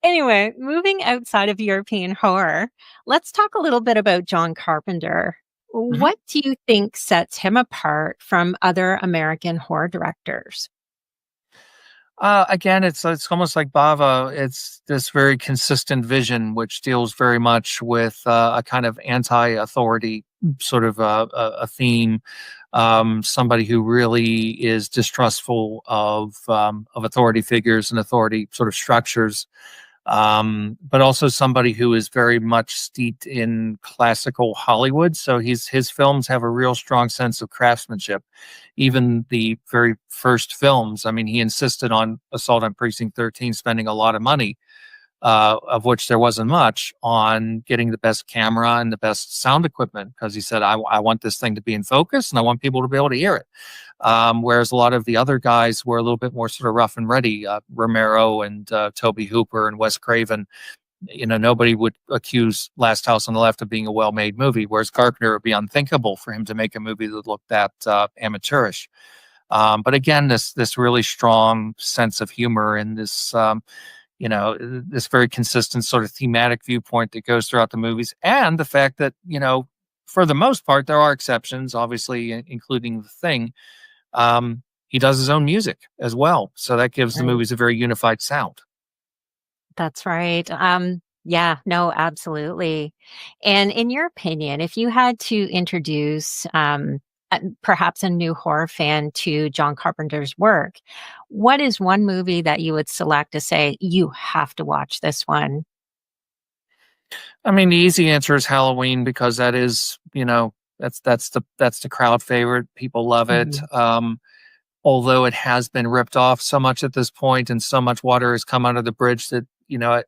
anyway, moving outside of European horror, let's talk a little bit about John Carpenter. Mhm. What do you think sets him apart from other American horror directors? Again, it's almost like Bava. It's this very consistent vision, which deals very much with a kind of anti-authority sort of a theme. Somebody who really is distrustful of authority figures and authority sort of structures, but also somebody who is very much steeped in classical Hollywood. So his films have a real strong sense of craftsmanship. Even the very first films, I mean, he insisted on Assault on Precinct 13 spending a lot of money, of which there wasn't much, on getting the best camera and the best sound equipment, because he said, I want this thing to be in focus and I want people to be able to hear it. Whereas a lot of the other guys were a little bit more sort of rough and ready, Romero and Tobe Hooper and Wes Craven. Nobody would accuse Last House on the Left of being a well-made movie, whereas Carpenter, it would be unthinkable for him to make a movie that looked that amateurish. But again, this really strong sense of humor and this this very consistent sort of thematic viewpoint that goes throughout the movies, and the fact that for the most part there are exceptions, obviously, including The Thing. He does his own music as well, so that gives the Right. movies a very unified sound. That's right. Yeah, no, absolutely. And in your opinion, if you had to introduce perhaps a new horror fan to John Carpenter's work, what is one movie that you would select to say, you have to watch this one? I mean, the easy answer is Halloween, because that is, that's the crowd favorite. People love it. Mhm. Although it has been ripped off so much at this point and so much water has come under the bridge that,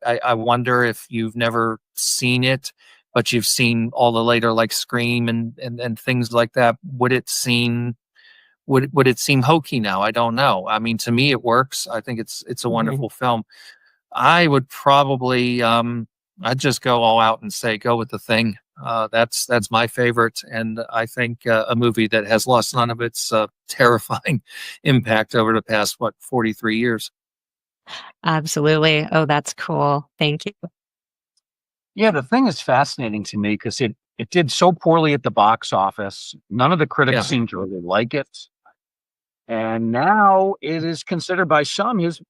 I wonder if you've never seen it, but you've seen all the later, like Scream and things like that. Would it seem hokey now? I don't know. I mean, to me, it works. I think it's a wonderful film. I would probably, I'd just go all out and say, go with The Thing. That's my favorite, and I think a movie that has lost none of its terrifying impact over the past 43 years. Absolutely. Oh, that's cool. Thank you. Yeah, The Thing is fascinating to me because it did so poorly at the box office. None of the critics Yeah. seem to really like it. And now it is considered by some as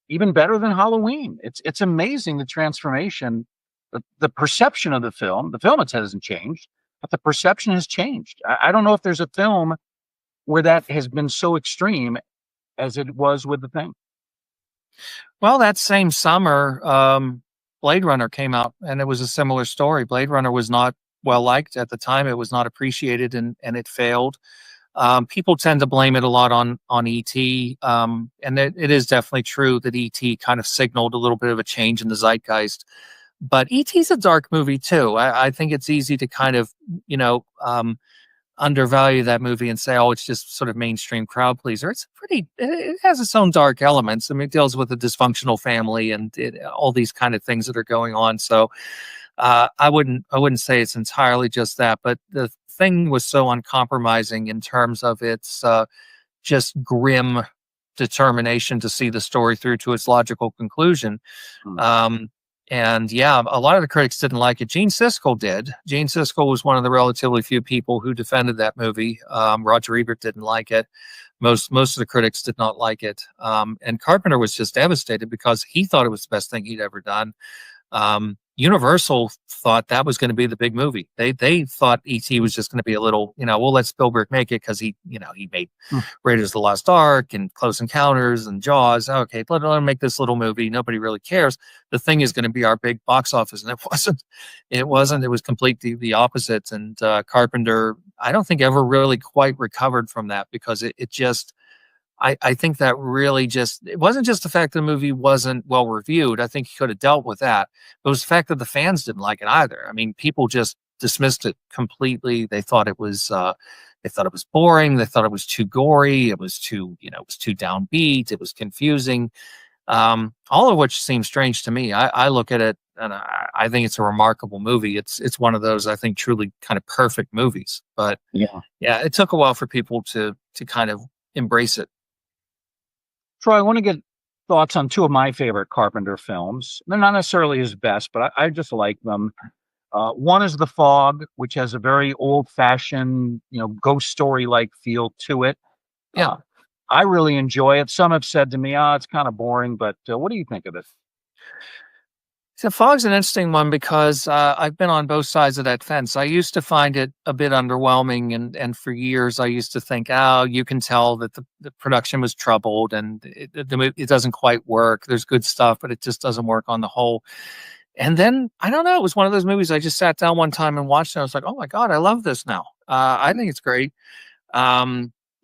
even better than Halloween. It's amazing, the transformation, the perception of the film. The film, it hasn't changed, but the perception has changed. I don't know if there's a film where that has been so extreme as it was with The Thing. Well, that same summer, Blade Runner came out, and it was a similar story. Blade Runner was not well liked at the time. It was not appreciated, and it failed. People tend to blame it a lot on ET, and it is definitely true that ET kind of signaled a little bit of a change in the zeitgeist. But ET's a dark movie too. I think it's easy to kind of, undervalue that movie and say, oh, it's just sort of mainstream crowd pleaser. It has its own dark elements. I mean, it deals with a dysfunctional family and all these kind of things that are going on. So I wouldn't say it's entirely just that, but the thing was so uncompromising in terms of its just grim determination to see the story through to its logical conclusion. And yeah, a lot of the critics didn't like it. Gene Siskel did. Gene Siskel was one of the relatively few people who defended that movie. Roger Ebert didn't like it. Most of the critics did not like it. And Carpenter was just devastated because he thought it was the best thing he'd ever done. Universal thought that was going to be the big movie. They thought E.T. was just going to be a little, we'll let Spielberg make it because he made Raiders of the Lost Ark and Close Encounters and Jaws. Okay, let him make this little movie. Nobody really cares. The thing is going to be our big box office, and it wasn't. It wasn't. It was completely the opposite. And Carpenter, I don't think ever really quite recovered from that because it just. I think that really it wasn't just the fact that the movie wasn't well reviewed. I think he could have dealt with that. But it was the fact that the fans didn't like it either. I mean, people just dismissed it completely. They thought it was boring. They thought it was too gory. It was too, it was too downbeat. It was confusing. All of which seems strange to me. I look at it and I think it's a remarkable movie. It's one of those, I think, truly kind of perfect movies. But yeah, it took a while for people to kind of embrace it. Troy, I want to get thoughts on two of my favorite Carpenter films. They're not necessarily his best, but I just like them. One is The Fog, which has a very old-fashioned, ghost story-like feel to it. Yeah, I really enjoy it. Some have said to me, it's kind of boring, but what do you think of it? So Fog's an interesting one because I've been on both sides of that fence. I used to find it a bit underwhelming, and for years I used to think, you can tell that the production was troubled and it doesn't quite work. There's good stuff, but it just doesn't work on the whole. And then, I don't know, it was one of those movies I just sat down one time and watched, and I was like, oh my God, I love this now. I think it's great.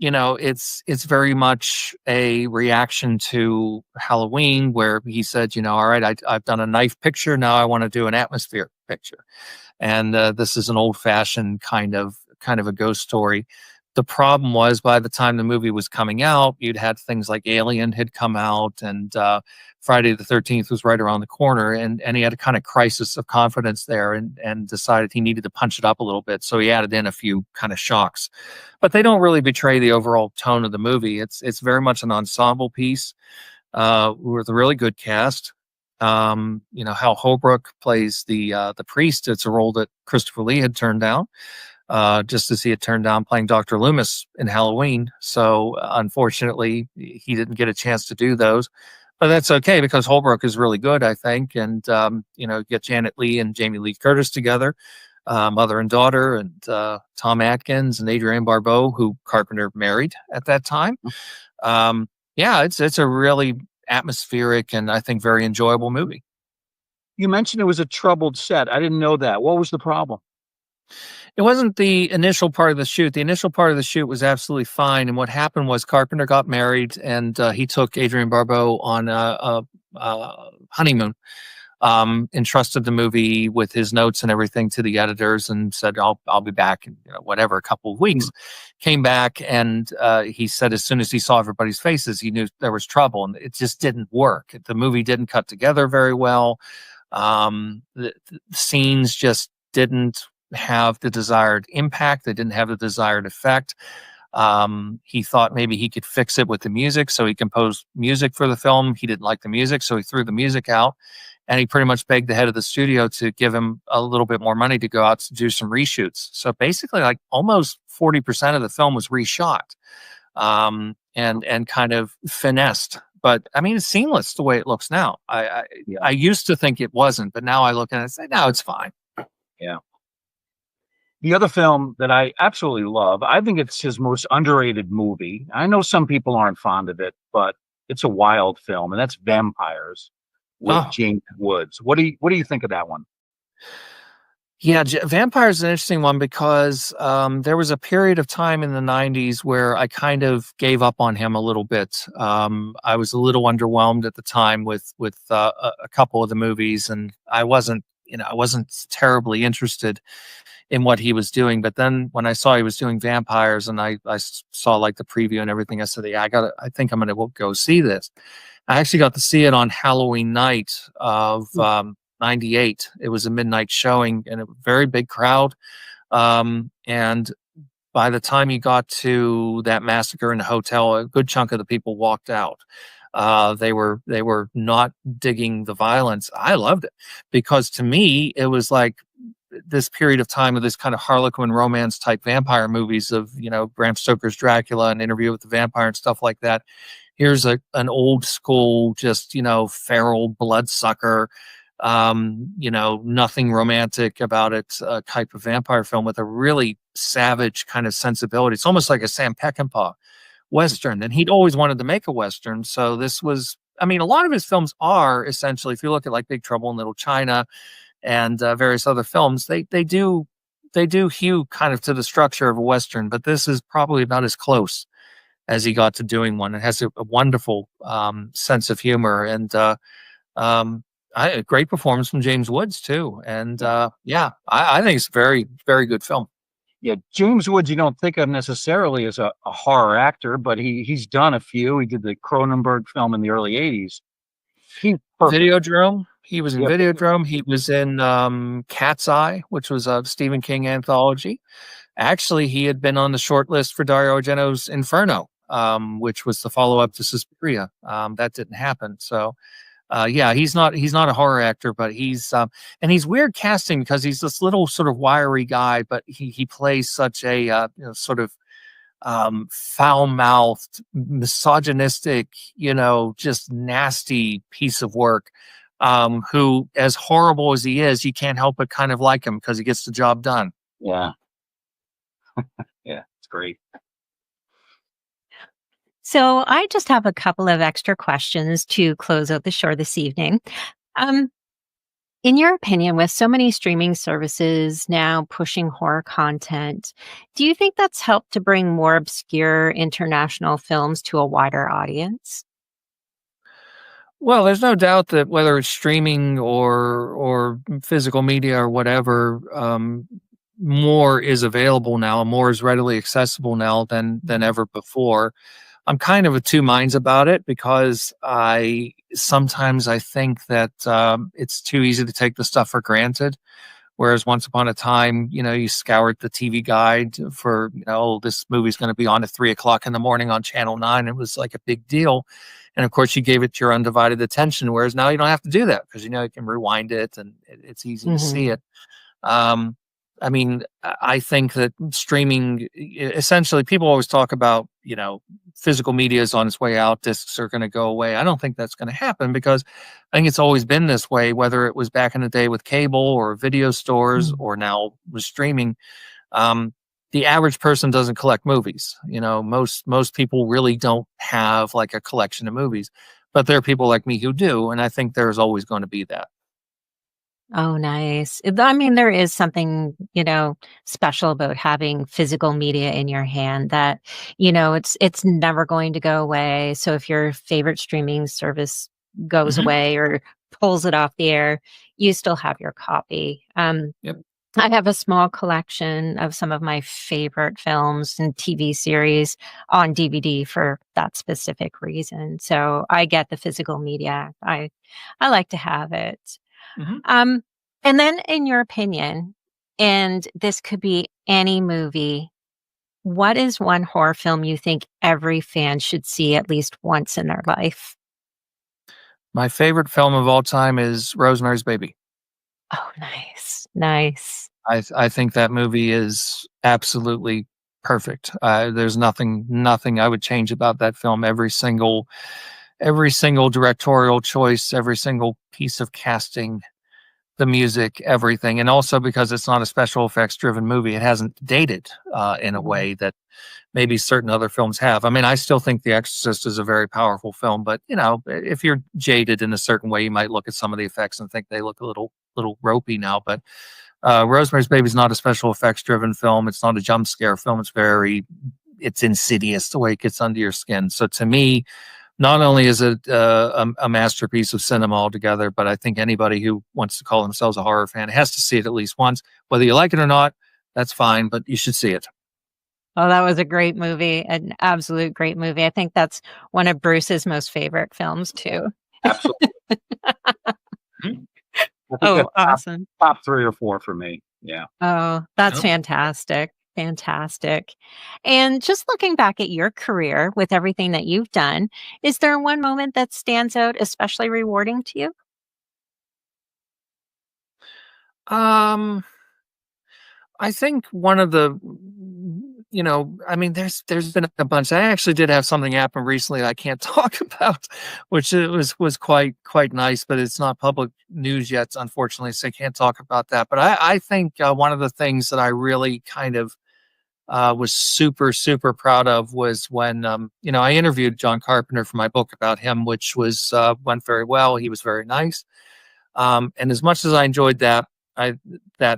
It's very much a reaction to Halloween where he said, all right, I've done a knife picture. Now I want to do an atmosphere picture. And this is an old fashioned kind of a ghost story. The problem was by the time the movie was coming out, you'd had things like Alien had come out and Friday the 13th was right around the corner. And he had a kind of crisis of confidence there and decided he needed to punch it up a little bit. So he added in a few kind of shocks. But they don't really betray the overall tone of the movie. It's very much an ensemble piece with a really good cast. Hal Holbrook plays the priest. It's a role that Christopher Lee had turned down. Just as he had turned down playing Dr. Loomis in Halloween. So unfortunately, he didn't get a chance to do those. But that's okay because Holbrook is really good, I think. And, get Janet Leigh and Jamie Lee Curtis together, mother and daughter, and Tom Atkins and Adrienne Barbeau, who Carpenter married at that time. It's a really atmospheric and I think very enjoyable movie. You mentioned it was a troubled set. I didn't know that. What was the problem? It wasn't the initial part of the shoot. The initial part of the shoot was absolutely fine. And what happened was Carpenter got married and he took Adrienne Barbeau on a honeymoon, entrusted the movie with his notes and everything to the editors and said, I'll be back in a couple of weeks. Came back and he said as soon as he saw everybody's faces, he knew there was trouble and it just didn't work. The movie didn't cut together very well. The scenes just didn't have the desired impact. They didn't have the desired effect. He thought maybe he could fix it with the music, so he composed music for the film. He didn't like the music, so he threw the music out, and he pretty much begged the head of the studio to give him a little bit more money to go out to do some reshoots. So basically, like almost 40% of the film was reshot, and kind of finessed. But I mean, it's seamless the way it looks now. I used to think it wasn't, but now I look at it and say, no, it's fine. Yeah. The other film that I absolutely love, I think it's his most underrated movie. I know some people aren't fond of it, but it's a wild film, and that's Vampires. with Oh, James Woods. What do you think of that one? yeah, Vampire is an interesting one because there was a period of time in the '90s where I kind of gave up on him a little bit. I was a little underwhelmed at the time with a couple of the movies, and I wasn't terribly interested in what he was doing. But then when I saw he was doing vampires, and saw like the preview and everything, I said, "Yeah, I think I'm going to go see this." I actually got to see it on Halloween night of '98. It was a midnight showing and a very big crowd. And by the time you got to that massacre in the hotel, a good chunk of the people walked out. They were not digging the violence. I loved it because to me it was like this period of time of this kind of Harlequin romance type vampire movies of Bram Stoker's Dracula and Interview with the Vampire and stuff like that. Here's an old school, just feral bloodsucker, nothing romantic about it, type of vampire film with a really savage kind of sensibility. It's almost like a Sam Peckinpah Western, and he'd always wanted to make a Western. So this was, I mean, a lot of his films are essentially, if you look at like Big Trouble in Little China and various other films, they do hew kind of to the structure of a Western, but this is probably about as close as he got to doing one. It has a wonderful sense of humor and a great performance from James Woods too. And I think it's a very, very good film. Yeah, James Woods, you don't think of necessarily as a horror actor, but he's done a few. He did the Cronenberg film in the early '80s. He's perfect. Videodrome. He was in Yep. Videodrome. He was in Cat's Eye, which was a Stephen King anthology. Actually, he had been on the short list for Dario Argento's Inferno, which was the follow-up to Suspiria. That didn't happen. So, he's not a horror actor, but he's weird casting because he's this little sort of wiry guy, but he plays such a sort of foul-mouthed, misogynistic, just nasty piece of work. Who, as horrible as he is, you can't help but kind of like him because he gets the job done. Yeah. Yeah, it's great. So I just have a couple of extra questions to close out the show this evening. In your opinion, with so many streaming services now pushing horror content, do you think that's helped to bring more obscure international films to a wider audience? Well, there's no doubt that whether it's streaming or physical media or whatever, more is available now, more is readily accessible now than ever before. I'm kind of of two minds about it because sometimes I think that it's too easy to take the stuff for granted. Whereas once upon a time, you scoured the TV guide for, this movie's going to be on at 3:00 in the morning on Channel 9. It was like a big deal. And of course, you gave it your undivided attention. Whereas now you don't have to do that because, you can rewind it and it's easy to see it. I mean, I think that streaming, essentially, people always talk about, physical media is on its way out, discs are going to go away. I don't think that's going to happen because I think it's always been this way, whether it was back in the day with cable or video stores or now with streaming. The average person doesn't collect movies. Most people really don't have like a collection of movies, but there are people like me who do. And I think there's always going to be that. Oh, nice. I mean, there is something, special about having physical media in your hand that, it's never going to go away. So if your favorite streaming service goes away or pulls it off the air, you still have your copy. Yep. I have a small collection of some of my favorite films and TV series on DVD for that specific reason. So I get the physical media. I like to have it. And then in your opinion, and this could be any movie, what is one horror film you think every fan should see at least once in their life? My favorite film of all time is Rosemary's Baby. Oh, nice. Nice. I think that movie is absolutely perfect. There's nothing I would change about that film. Every single directorial choice, every single piece of casting, the music, everything. And also because it's not a special effects driven movie, it hasn't dated in a way that maybe certain other films have. I mean, I still think The Exorcist is a very powerful film, but you know, if you're jaded in a certain way, you might look at some of the effects and think they look a little ropey now. But Rosemary's Baby is not a special effects driven film. It's not a jump scare film. It's insidious the way it gets under your skin. So to me, not only is it a masterpiece of cinema altogether, but I think anybody who wants to call themselves a horror fan has to see it at least once. Whether you like it or not, that's fine, but you should see it. Oh, that was a great movie, an absolute great movie. I think that's one of Bruce's most favorite films too. Absolutely. I think Oh, that's awesome. top 3 or 4 for me. Yeah. Oh, that's Yep. fantastic. Fantastic. And just looking back at your career with everything that you've done, is there one moment that stands out especially rewarding to you? Um, I think one of the, I mean, there's been a bunch. I actually did have something happen recently that I can't talk about, which it was quite nice, but it's not public news yet, unfortunately, so I can't talk about that. But I think one of the things that I really kind of was super proud of was when I interviewed John Carpenter for my book about him, which was went very well. He was very nice, and as much as I enjoyed that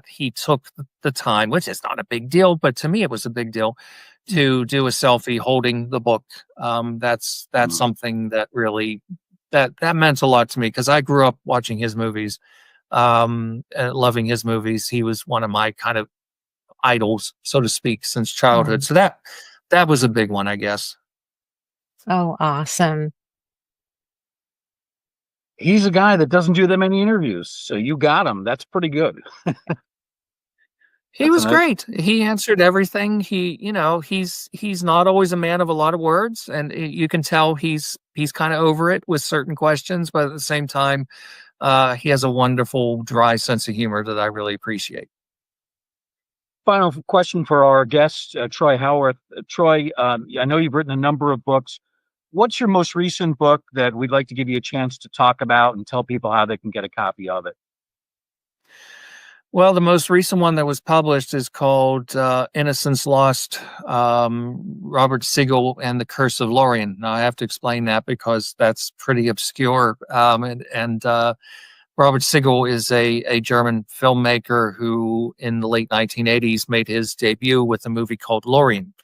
he took the time, which is not a big deal, but to me it was a big deal to do a selfie holding the book. That's something that really that meant a lot to me because I grew up watching his movies, loving his movies. He was one of my kind of idols, so to speak, since childhood. So that was a big one, I guess. Oh, awesome. He's a guy that doesn't do that many interviews, so you got him. That's pretty good. He That's a was nice. great. He answered everything. He's not always a man of a lot of words, and you can tell he's kind of over it with certain questions, but at the same time, he has a wonderful dry sense of humor that I really appreciate. Final question for our guest, Troy Howarth. Troy, I know you've written a number of books. What's your most recent book that we'd like to give you a chance to talk about and tell people how they can get a copy of it? Well, the most recent one that was published is called Innocence Lost, Robert Siegel and the Curse of Lorien. Now, I have to explain that because that's pretty obscure. And Robert Siegel is a German filmmaker who, in the late 1980s, made his debut with a movie called Lorien,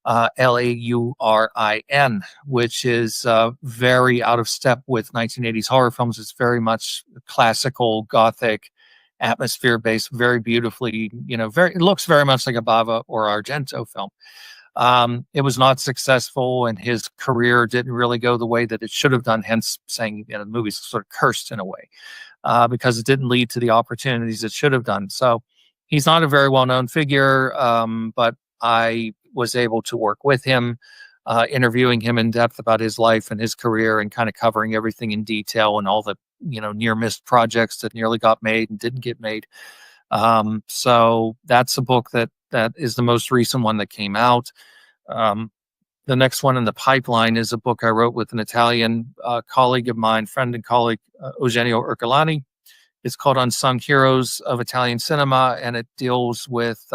Laurin, which is very out of step with 1980s horror films. It's very much classical, gothic, atmosphere-based, very beautifully, it looks very much like a Bava or Argento film. It was not successful, and his career didn't really go the way that it should have done, hence saying the movie's sort of cursed in a way, because it didn't lead to the opportunities it should have done. So he's not a very well-known figure, but I was able to work with him, interviewing him in depth about his life and his career and kind of covering everything in detail and all the near missed projects that nearly got made and didn't get made. So that's a book that is the most recent one that came out. The next one in the pipeline is a book I wrote with an Italian colleague of mine, friend and colleague, Eugenio Ercolani. It's called Unsung Heroes of Italian Cinema, and it deals with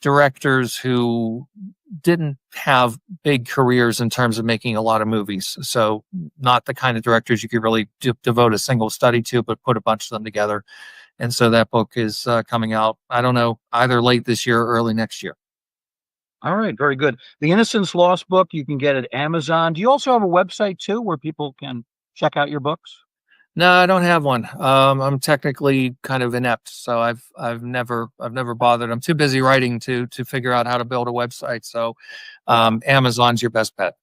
directors who didn't have big careers in terms of making a lot of movies. So not the kind of directors you could really devote a single study to, but put a bunch of them together. And so that book is coming out, I don't know, either late this year or early next year. All right, very good. The Innocence Lost book you can get at Amazon. Do you also have a website too where people can check out your books? No, I don't have one. I'm technically kind of inept, so I've never bothered. I'm too busy writing to figure out how to build a website. So Amazon's your best bet.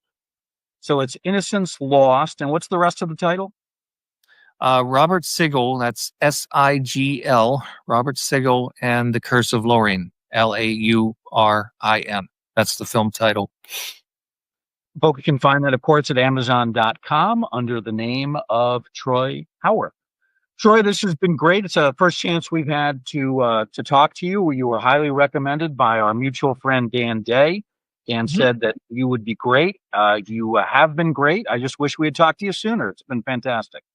So it's Innocence Lost, and what's the rest of the title? Robert Siegel, that's Sigl, Robert Siegel and the Curse of Lorien, Laurin. That's the film title. Folks can find that, of course, at Amazon.com under the name of Troy Howarth. Troy, this has been great. It's a first chance we've had to talk to you. You were highly recommended by our mutual friend Dan Day. Dan said that you would be great. You have been great. I just wish we had talked to you sooner. It's been fantastic.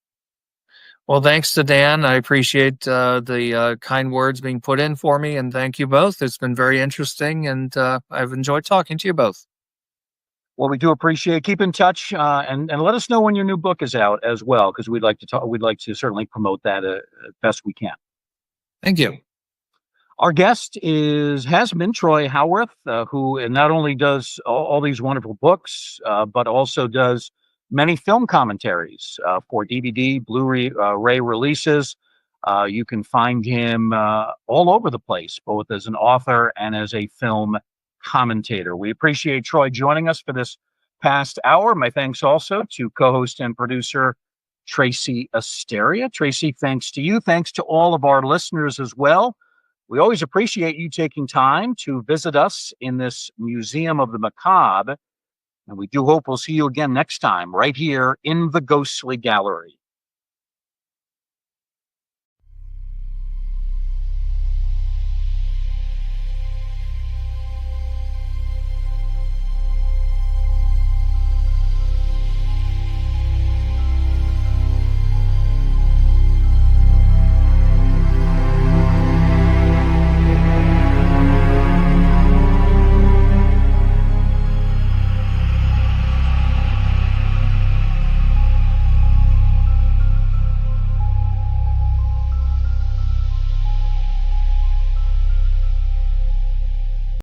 Well, thanks to Dan. I appreciate the kind words being put in for me, and thank you both. It's been very interesting, and I've enjoyed talking to you both. Well, we do appreciate. Keep in touch, and let us know when your new book is out as well, because we'd like to talk. We'd like to certainly promote that best we can. Thank you. Our guest has been Troy Howarth, who not only does all these wonderful books, but also does many film commentaries for DVD, Blu-ray releases. You can find him all over the place, both as an author and as a film commentator. We appreciate Troy joining us for this past hour. My thanks also to co-host and producer Tracy Asteria. Tracy, thanks to you. Thanks to all of our listeners as well. We always appreciate you taking time to visit us in this Museum of the Macabre. And we do hope we'll see you again next time, right here in the Ghostly Gallery.